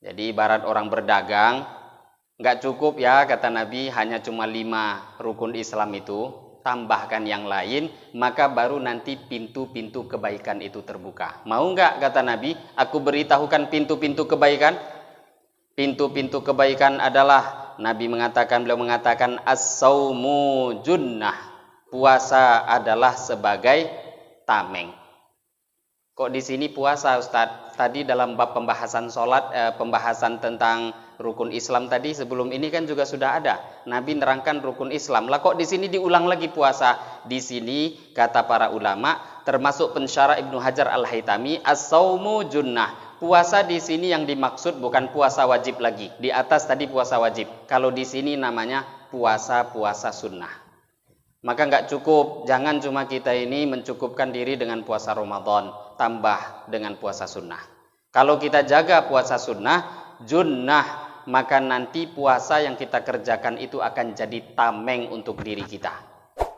Jadi ibarat orang berdagang, nggak cukup ya kata Nabi hanya cuma 5 rukun Islam itu, tambahkan yang lain, maka baru nanti pintu-pintu kebaikan itu terbuka. Mau nggak kata Nabi, aku beritahukan pintu-pintu kebaikan? Pintu-pintu kebaikan adalah, beliau mengatakan as-saumu junnah. Puasa adalah sebagai tameng. Kok di sini puasa Ustadz? Tadi dalam bab pembahasan sholat, pembahasan tentang rukun Islam tadi sebelum ini kan juga sudah ada. Nabi nerangkan rukun Islam. Lah kok di sini diulang lagi puasa? Di sini kata para ulama, termasuk pensyarah Ibnu Hajar Al-Haytami, as-saumu junnah. Puasa di sini yang dimaksud bukan puasa wajib lagi. Di atas tadi puasa wajib. Kalau di sini namanya puasa sunnah. Maka nggak cukup, jangan cuma kita ini mencukupkan diri dengan puasa Ramadan, tambah dengan puasa sunnah. Kalau kita jaga puasa sunnah, junnah, maka nanti puasa yang kita kerjakan itu akan jadi tameng untuk diri kita.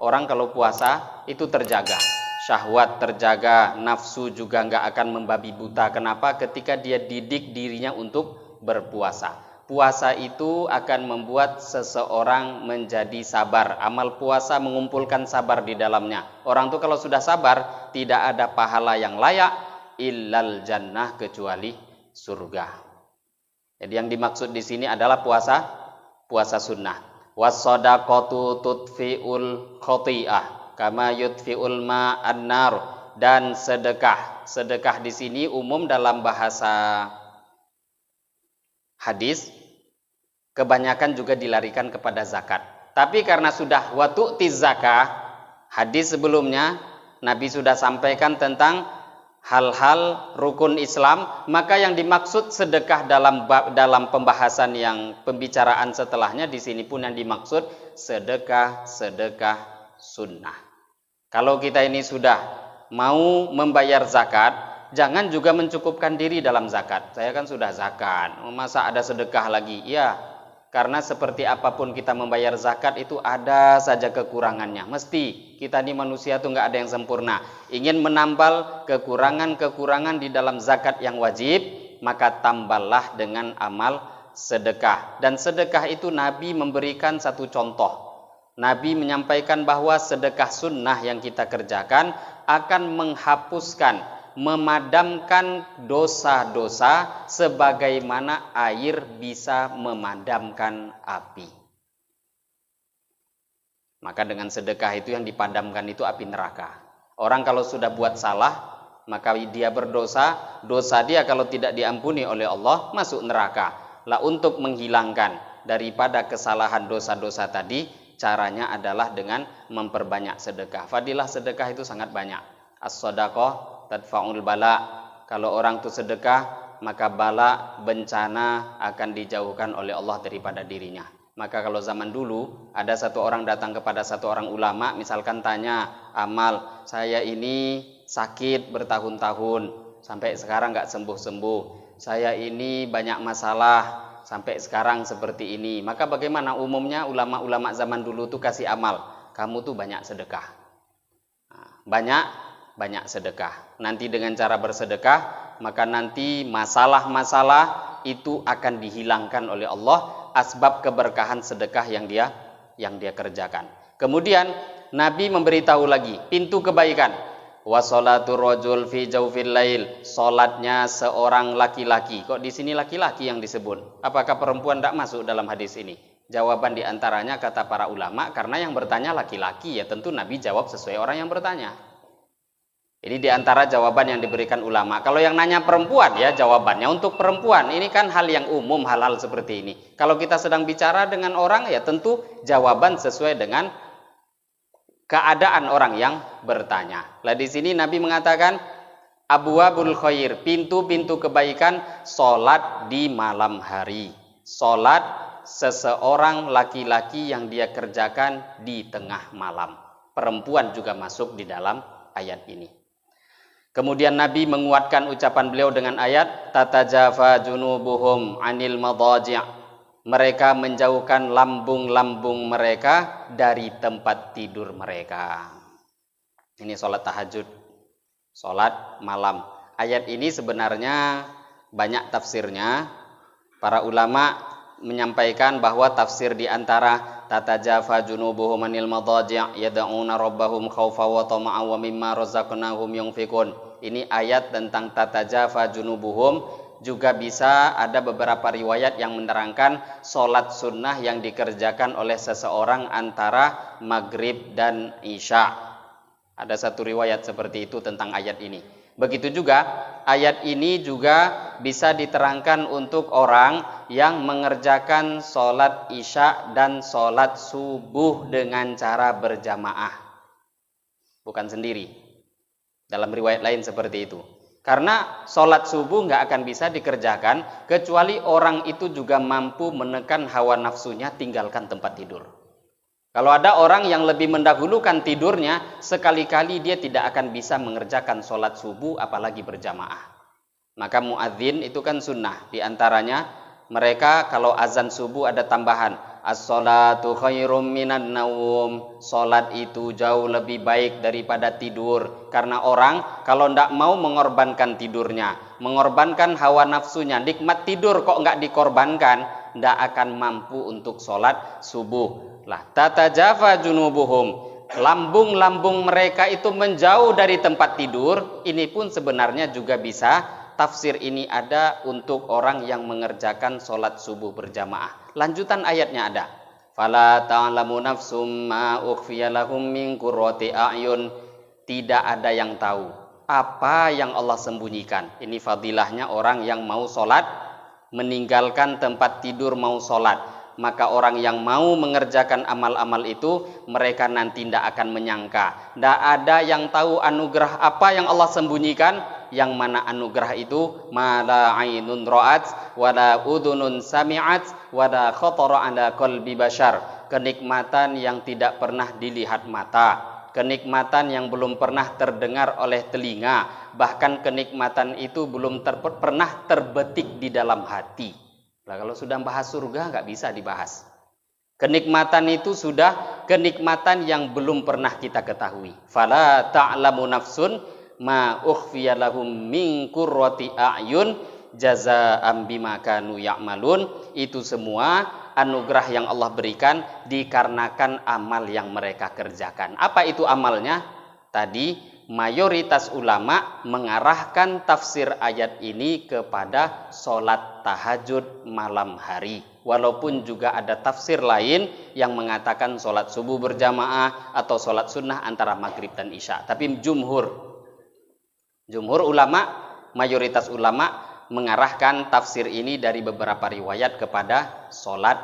Orang kalau puasa itu terjaga, syahwat terjaga, nafsu juga nggak akan membabi buta. Kenapa? Ketika dia didik dirinya untuk berpuasa. Puasa itu akan membuat seseorang menjadi sabar. Amal puasa mengumpulkan sabar di dalamnya. Orang itu kalau sudah sabar, tidak ada pahala yang layak illal jannah, kecuali surga. Jadi yang dimaksud di sini adalah puasa sunnah. Was-shadaqatu tudfi'ul khati'ah kama yudfi'ul ma'an nar. Dan sedekah. Sedekah di sini umum dalam bahasa hadis, kebanyakan juga dilarikan kepada zakat. Tapi karena sudah watu'ti zakah, hadis sebelumnya Nabi sudah sampaikan tentang hal-hal rukun Islam, maka yang dimaksud sedekah dalam pembahasan yang pembicaraan setelahnya, di sini pun yang dimaksud sedekah sunnah. Kalau kita ini sudah mau membayar zakat, jangan juga mencukupkan diri dalam zakat. Saya kan sudah zakat, masa ada sedekah lagi? Ya, karena seperti apapun kita membayar zakat itu ada saja kekurangannya. Mesti kita ini manusia tuh nggak ada yang sempurna. Ingin menambal kekurangan-kekurangan di dalam zakat yang wajib, maka tambahlah dengan amal sedekah. Dan sedekah itu Nabi memberikan satu contoh. Nabi menyampaikan bahwa sedekah sunnah yang kita kerjakan akan menghapuskan, memadamkan dosa-dosa sebagaimana air bisa memadamkan api. Maka dengan sedekah itu yang dipadamkan itu api neraka. Orang kalau sudah buat salah, maka dia berdosa, dosa dia kalau tidak diampuni oleh Allah masuk neraka. Lah untuk menghilangkan daripada kesalahan dosa-dosa tadi, caranya adalah dengan memperbanyak sedekah. Fadilah sedekah itu sangat banyak. As-shadaqah tadfa'ul bala. Kalau orang itu sedekah, maka bala, bencana akan dijauhkan oleh Allah daripada dirinya. Maka kalau zaman dulu ada satu orang datang kepada satu orang ulama, misalkan tanya, amal, saya ini sakit bertahun-tahun, sampai sekarang nggak sembuh-sembuh. Saya ini banyak masalah, sampai sekarang seperti ini. Maka bagaimana umumnya ulama-ulama zaman dulu tuh kasih amal, kamu tuh banyak sedekah. Banyak sedekah. Nanti dengan cara bersedekah, maka nanti masalah-masalah itu akan dihilangkan oleh Allah, asbab keberkahan sedekah yang dia kerjakan. Kemudian Nabi memberitahu lagi pintu kebaikan. Wa sholatur rajul fi jawfil lail, salatnya seorang laki-laki. Kok di sini laki-laki yang disebut? Apakah perempuan tidak masuk dalam hadis ini? Jawaban diantaranya kata para ulama, karena yang bertanya laki-laki, ya tentu Nabi jawab sesuai orang yang bertanya. Ini diantara jawaban yang diberikan ulama. Kalau yang nanya perempuan, ya jawabannya untuk perempuan. Ini kan hal yang umum, hal-hal seperti ini. Kalau kita sedang bicara dengan orang, ya tentu jawaban sesuai dengan keadaan orang yang bertanya. Lah di sini Nabi mengatakan abwabul khair, pintu-pintu kebaikan, salat di malam hari. Salat seseorang laki-laki yang dia kerjakan di tengah malam. Perempuan juga masuk di dalam ayat ini. Kemudian Nabi menguatkan ucapan beliau dengan ayat tatajafa junubuhum anil madaji'. Mereka menjauhkan lambung-lambung mereka dari tempat tidur mereka. Ini sholat tahajud, sholat malam. Ayat ini sebenarnya banyak tafsirnya. Para ulama menyampaikan bahwa tafsir di antara tatajafa junubuhum anil madaji' yad'una rabbahum khaufa wa tama'a wa mimma razaqnahum yunfikun. Ini ayat tentang tatajafa junubuhum. Juga bisa ada beberapa riwayat yang menerangkan sholat sunnah yang dikerjakan oleh seseorang antara maghrib dan isya. Ada satu riwayat seperti itu tentang ayat ini. Begitu juga ayat ini juga bisa diterangkan untuk orang yang mengerjakan sholat isya dan sholat subuh dengan cara berjamaah, bukan sendiri. Dalam riwayat lain seperti itu. Karena sholat subuh nggak akan bisa dikerjakan kecuali orang itu juga mampu menekan hawa nafsunya tinggalkan tempat tidur. Kalau ada orang yang lebih mendahulukan tidurnya, sekali-kali dia tidak akan bisa mengerjakan sholat subuh apalagi berjamaah. Maka muadzin itu kan sunnah. Di antaranya mereka kalau azan subuh ada tambahan as-sholatu khairum minan naum. Sholat itu jauh lebih baik daripada tidur. Karena orang kalau tidak mau mengorbankan tidurnya, mengorbankan hawa nafsunya, nikmat tidur kok nggak dikorbankan, tidak akan mampu untuk sholat subuh. Lah tatajafa junubuhum, lambung-lambung mereka itu menjauh dari tempat tidur. Ini pun sebenarnya juga bisa tafsir ini ada untuk orang yang mengerjakan sholat subuh berjamaah. Lanjutan ayatnya ada. Fala ta'lamu nafsum ma ukhfiya lahum min qurrati a'yun. Tidak ada yang tahu apa yang Allah sembunyikan. Ini fadilahnya orang yang mau sholat, meninggalkan tempat tidur mau sholat. Maka orang yang mau mengerjakan amal-amal itu, mereka nanti tidak akan menyangka. Tidak ada yang tahu anugerah apa yang Allah sembunyikan. Yang mana anugerah itu mala ainun ra'at wala udunun sami'at wala khatara ala qalbi bashar. Kenikmatan yang tidak pernah dilihat mata, kenikmatan yang belum pernah terdengar oleh telinga, bahkan kenikmatan itu belum pernah terbetik di dalam hati. Nah, kalau sudah bahas surga nggak bisa dibahas. Kenikmatan itu sudah kenikmatan yang belum pernah kita ketahui. Fala ta'lamu nafsun ma ukhfiya lahum min qurrati a'yun jazaa'an bima kanu ya'malun. Itu semua anugerah yang Allah berikan dikarenakan amal yang mereka kerjakan. Apa itu amalnya? Tadi mayoritas ulama mengarahkan tafsir ayat ini kepada sholat tahajud malam hari. Walaupun juga ada tafsir lain yang mengatakan sholat subuh berjamaah atau sholat sunnah antara maghrib dan isya. Tapi jumhur ulama, mayoritas ulama mengarahkan tafsir ini dari beberapa riwayat kepada sholat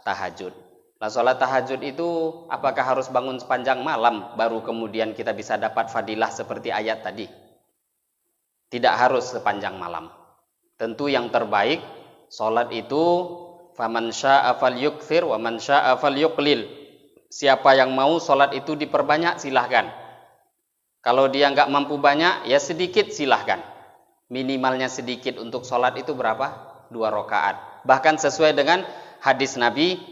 tahajud. Nah, sholat tahajud itu apakah harus bangun sepanjang malam baru kemudian kita bisa dapat fadilah seperti ayat tadi? Tidak harus sepanjang malam. Tentu yang terbaik sholat itu Faman syaa'a falyukthir wa man syaa'a falyuqlil. Siapa yang mau sholat itu diperbanyak silahkan. Kalau dia nggak mampu banyak ya sedikit silahkan. Minimalnya sedikit untuk sholat itu berapa? 2 rakaat. Bahkan sesuai dengan hadis Nabi,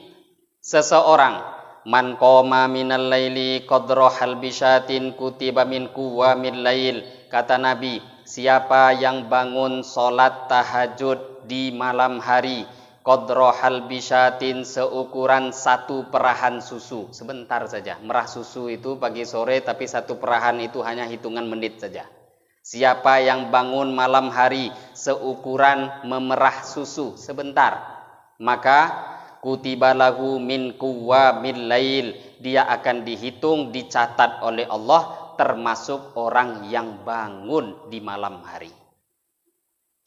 seseorang man qoma minal laili qadra halbisyatin kutiba min quwamil lail. Kata Nabi, siapa yang bangun sholat tahajud di malam hari qadra halbisyatin seukuran 1 perahan susu, sebentar saja. Merah susu itu pagi sore, tapi 1 perahan itu hanya hitungan menit saja. Siapa yang bangun malam hari seukuran memerah susu sebentar, maka kutiba lahu min quwamil lail, dia akan dihitung, dicatat oleh Allah termasuk orang yang bangun di malam hari.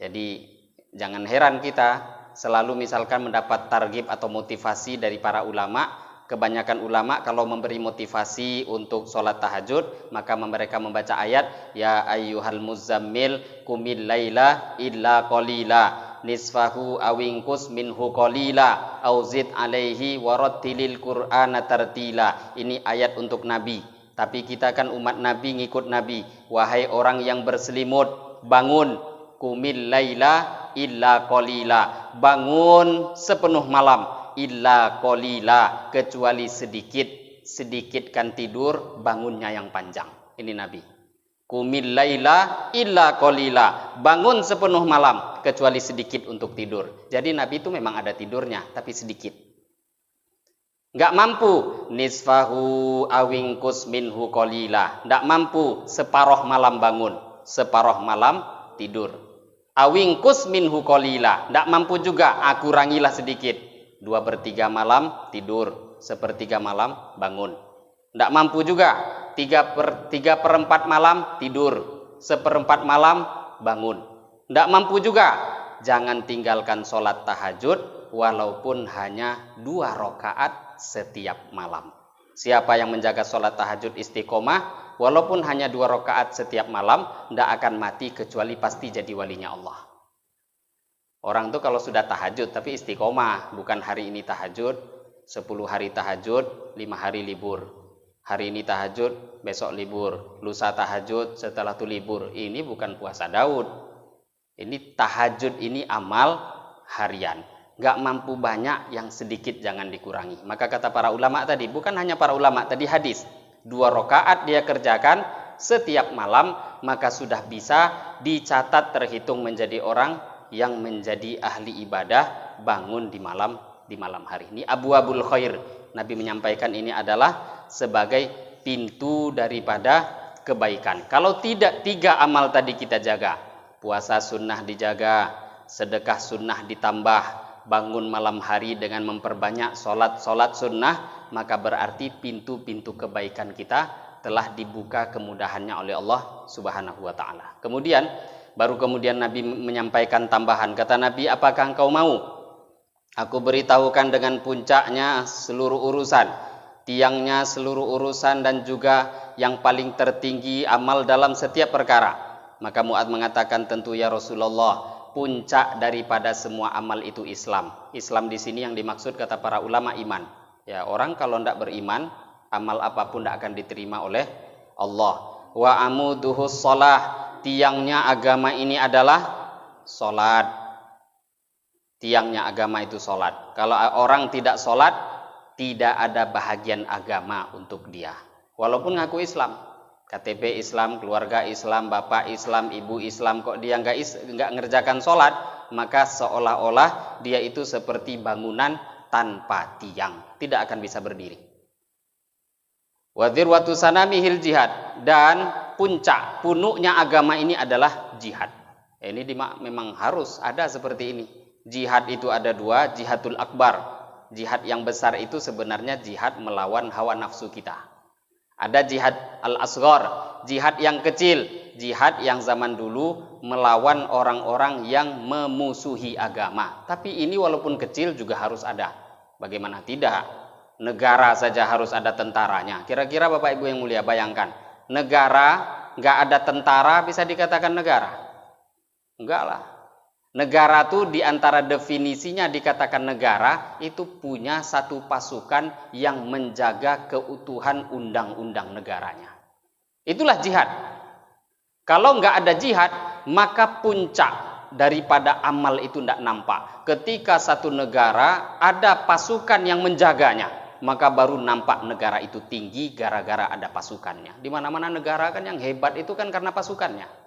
Jadi jangan heran kita selalu misalkan mendapat targhib atau motivasi dari para ulama. Kebanyakan ulama kalau memberi motivasi untuk sholat tahajud, maka mereka membaca ayat ya ayyuhal muzammil qumil laila illa qalila nisfahu awingkus minhu qalila auzid alaihi warattilil qur'ana tartila. Ini ayat untuk Nabi, tapi kita kan umat Nabi, ngikut Nabi. Wahai orang yang berselimut, bangun, qumil laila illa qalila, bangun sepenuh malam, illa qalila, kecuali sedikit, sedikitkan tidur, bangunnya yang panjang. Ini Nabi. Qumil laila illa qalila, bangun sepenuh malam kecuali sedikit untuk tidur. Jadi Nabi itu memang ada tidurnya, tapi sedikit. Enggak mampu nisfahu awingkus minhu qalila, enggak mampu separuh malam bangun, separuh malam tidur. Awingkus minhu qalila, enggak mampu juga, kurangilah sedikit. 2/3 malam tidur, 1/3 malam bangun. Tidak mampu juga 3/4 malam tidur, 1/4 malam bangun. Tidak mampu juga, jangan tinggalkan sholat tahajud walaupun hanya 2 rakaat setiap malam. Siapa yang menjaga sholat tahajud istiqomah walaupun hanya 2 rakaat setiap malam, tidak akan mati kecuali pasti jadi walinya Allah. Orang tuh kalau sudah tahajud tapi istiqomah, bukan hari ini tahajud, 10 hari tahajud, 5 hari libur. Hari ini tahajud, besok libur. Lusa tahajud, setelah itu libur. Ini bukan puasa Daud. Ini tahajud, ini amal harian. Gak mampu banyak, yang sedikit jangan dikurangi. Maka kata para ulama tadi, bukan hanya para ulama, tadi hadis. 2 rakaat dia kerjakan setiap malam, maka sudah bisa dicatat terhitung menjadi orang yang menjadi ahli ibadah bangun di malam hari. Ini abwabul khair. Nabi menyampaikan ini adalah sebagai pintu daripada kebaikan. Kalau tidak 3 amal tadi kita jaga, puasa sunnah dijaga, sedekah sunnah ditambah, bangun malam hari dengan memperbanyak sholat sunnah, maka berarti pintu-pintu kebaikan kita telah dibuka kemudahannya oleh Allah Subhanahu wa ta'ala. Baru kemudian Nabi menyampaikan tambahan. Kata Nabi, apakah engkau mau aku beritahukan dengan puncaknya seluruh urusan, tiangnya seluruh urusan, dan juga yang paling tertinggi amal dalam setiap perkara? Maka Mu'adz mengatakan, tentu ya Rasulullah, puncak daripada semua amal itu Islam. Islam di sini yang dimaksud kata para ulama iman. Ya, orang kalau tidak beriman, amal apapun tidak akan diterima oleh Allah. Wa amuduhus shalah, tiangnya agama ini adalah sholat. Tiangnya agama itu sholat. Kalau orang tidak sholat, tidak ada bahagian agama untuk dia. Walaupun ngaku Islam, KTP Islam, keluarga Islam, bapak Islam, ibu Islam, kok dia nggak ngerjakan sholat, maka seolah-olah dia itu seperti bangunan tanpa tiang, tidak akan bisa berdiri. Wadir watu sanamihil jihad, dan puncak punuknya agama ini adalah jihad. Ini memang harus ada seperti ini. Jihad itu ada 2, jihadul akbar. Jihad yang besar itu sebenarnya jihad melawan hawa nafsu kita. Ada jihad al-asghar, jihad yang kecil, jihad yang zaman dulu melawan orang-orang yang memusuhi agama. Tapi ini walaupun kecil juga harus ada. Bagaimana tidak? Negara saja harus ada tentaranya. Kira-kira Bapak Ibu yang mulia bayangkan, negara nggak ada tentara bisa dikatakan negara? Enggak lah. Negara tuh di antara definisinya dikatakan negara itu punya satu pasukan yang menjaga keutuhan undang-undang negaranya. Itulah jihad. Kalau nggak ada jihad, maka puncak daripada amal itu tidak nampak. Ketika satu negara ada pasukan yang menjaganya, maka baru nampak negara itu tinggi gara-gara ada pasukannya. Di mana-mana negara kan yang hebat itu kan karena pasukannya.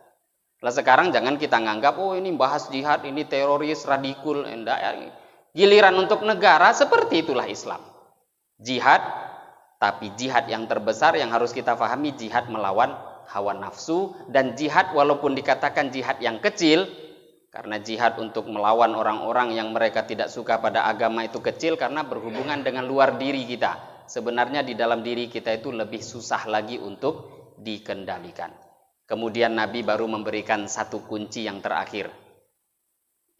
Lah sekarang jangan kita nganggap, oh ini bahas jihad, ini teroris, radikul. Enggak. Giliran untuk negara, seperti itulah Islam. Jihad, tapi jihad yang terbesar yang harus kita pahami, jihad melawan hawa nafsu. Dan jihad walaupun dikatakan jihad yang kecil, karena jihad untuk melawan orang-orang yang mereka tidak suka pada agama itu kecil, karena berhubungan dengan luar diri kita. Sebenarnya di dalam diri kita itu lebih susah lagi untuk dikendalikan. Kemudian Nabi baru memberikan satu kunci yang terakhir.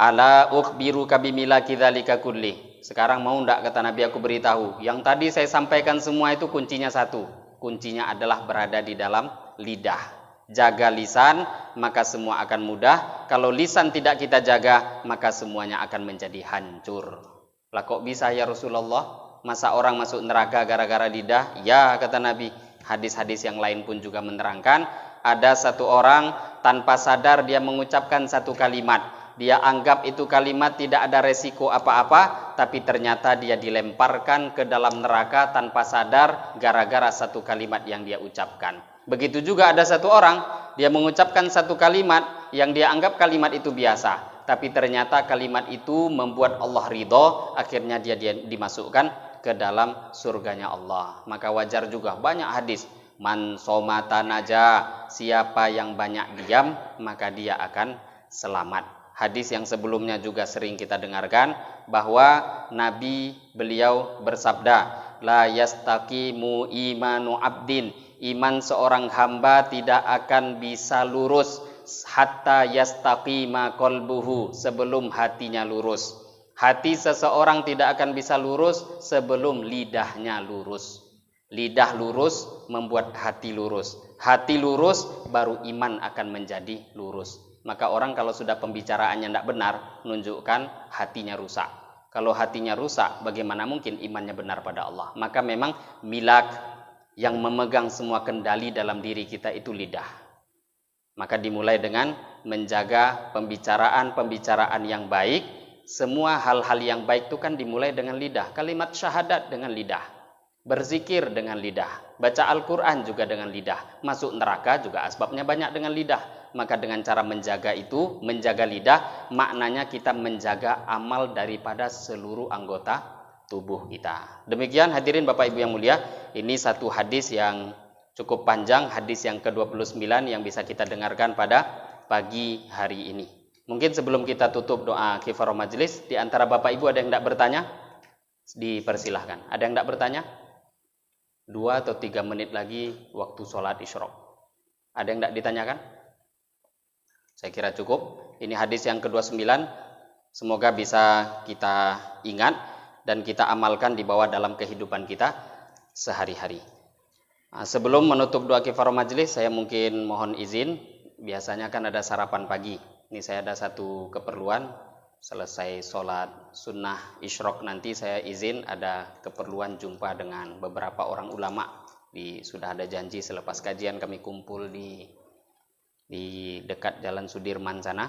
Ala ukhbiruka bimilaki dzalika kulli. Sekarang mau enggak, kata Nabi, aku beritahu. Yang tadi saya sampaikan semua itu kuncinya satu. Kuncinya adalah berada di dalam lidah. Jaga lisan, maka semua akan mudah. Kalau lisan tidak kita jaga, maka semuanya akan menjadi hancur. Lah kok bisa ya Rasulullah? Masa orang masuk neraka gara-gara lidah? Ya, kata Nabi. Hadis-hadis yang lain pun juga menerangkan. Ada satu orang tanpa sadar dia mengucapkan satu kalimat. Dia anggap itu kalimat tidak ada resiko apa-apa, tapi ternyata dia dilemparkan ke dalam neraka tanpa sadar gara-gara satu kalimat yang dia ucapkan. Begitu juga ada satu orang, dia mengucapkan satu kalimat yang dia anggap kalimat itu biasa, tapi ternyata kalimat itu membuat Allah ridho, akhirnya dia dimasukkan ke dalam surganya Allah. Maka wajar juga banyak hadis, man somata naja, siapa yang banyak diam maka dia akan selamat. Hadis yang sebelumnya juga sering kita dengarkan bahwa Nabi beliau bersabda, la yastaqimu imanu abdin, iman seorang hamba tidak akan bisa lurus hatta yastaqima qalbuhu, sebelum hatinya lurus. Hati seseorang tidak akan bisa lurus sebelum lidahnya lurus. Lidah lurus membuat hati lurus. Hati lurus baru iman akan menjadi lurus. Maka orang kalau sudah pembicaraannya tidak benar, menunjukkan hatinya rusak. Kalau hatinya rusak, bagaimana mungkin imannya benar pada Allah? Maka memang milak yang memegang semua kendali dalam diri kita itu lidah. Maka dimulai dengan menjaga pembicaraan yang baik. Semua hal-hal yang baik itu kan dimulai dengan lidah. Kalimat syahadat dengan lidah. Berzikir dengan lidah, baca Al-Quran juga dengan lidah, masuk neraka juga asbabnya banyak dengan lidah. Maka dengan cara menjaga itu, menjaga lidah, maknanya kita menjaga amal daripada seluruh anggota tubuh kita. Demikian hadirin Bapak Ibu yang mulia, ini satu hadis yang cukup panjang, hadis yang ke-29 yang bisa kita dengarkan pada pagi hari ini. Mungkin sebelum kita tutup doa kifarah majlis, di antara Bapak Ibu ada yang tidak bertanya? Dipersilahkan. Ada yang tidak bertanya? 2 atau 3 menit lagi waktu sholat isyraq. Ada yang tidak ditanyakan? Saya kira cukup. Ini hadis yang ke-29. Semoga bisa kita ingat dan kita amalkan di bawah dalam kehidupan kita sehari-hari. Nah, sebelum menutup doa kifarah majlis, saya mungkin mohon izin. Biasanya kan ada sarapan pagi. Ini saya ada satu keperluan. Selesai sholat sunnah isyraq nanti saya izin ada keperluan jumpa dengan beberapa orang ulama. Sudah ada janji selepas kajian kami kumpul di dekat Jalan Sudirman sana.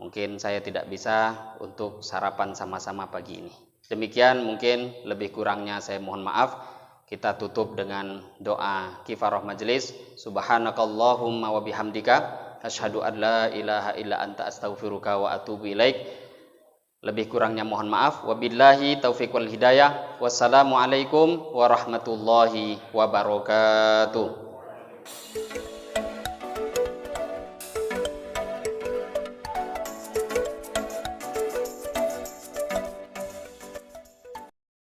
Mungkin saya tidak bisa untuk sarapan sama-sama pagi ini. Demikian, mungkin lebih kurangnya saya mohon maaf. Kita tutup dengan doa kifarah majlis. Subhanakallahumma wa bihamdika asyhadu an la ilaha illa anta astaghfiruka wa atubu ilaik. Lebih kurangnya mohon maaf. Wabillahi taufiq wal hidayah. Wassalamualaikum warahmatullahi wabarakatuh.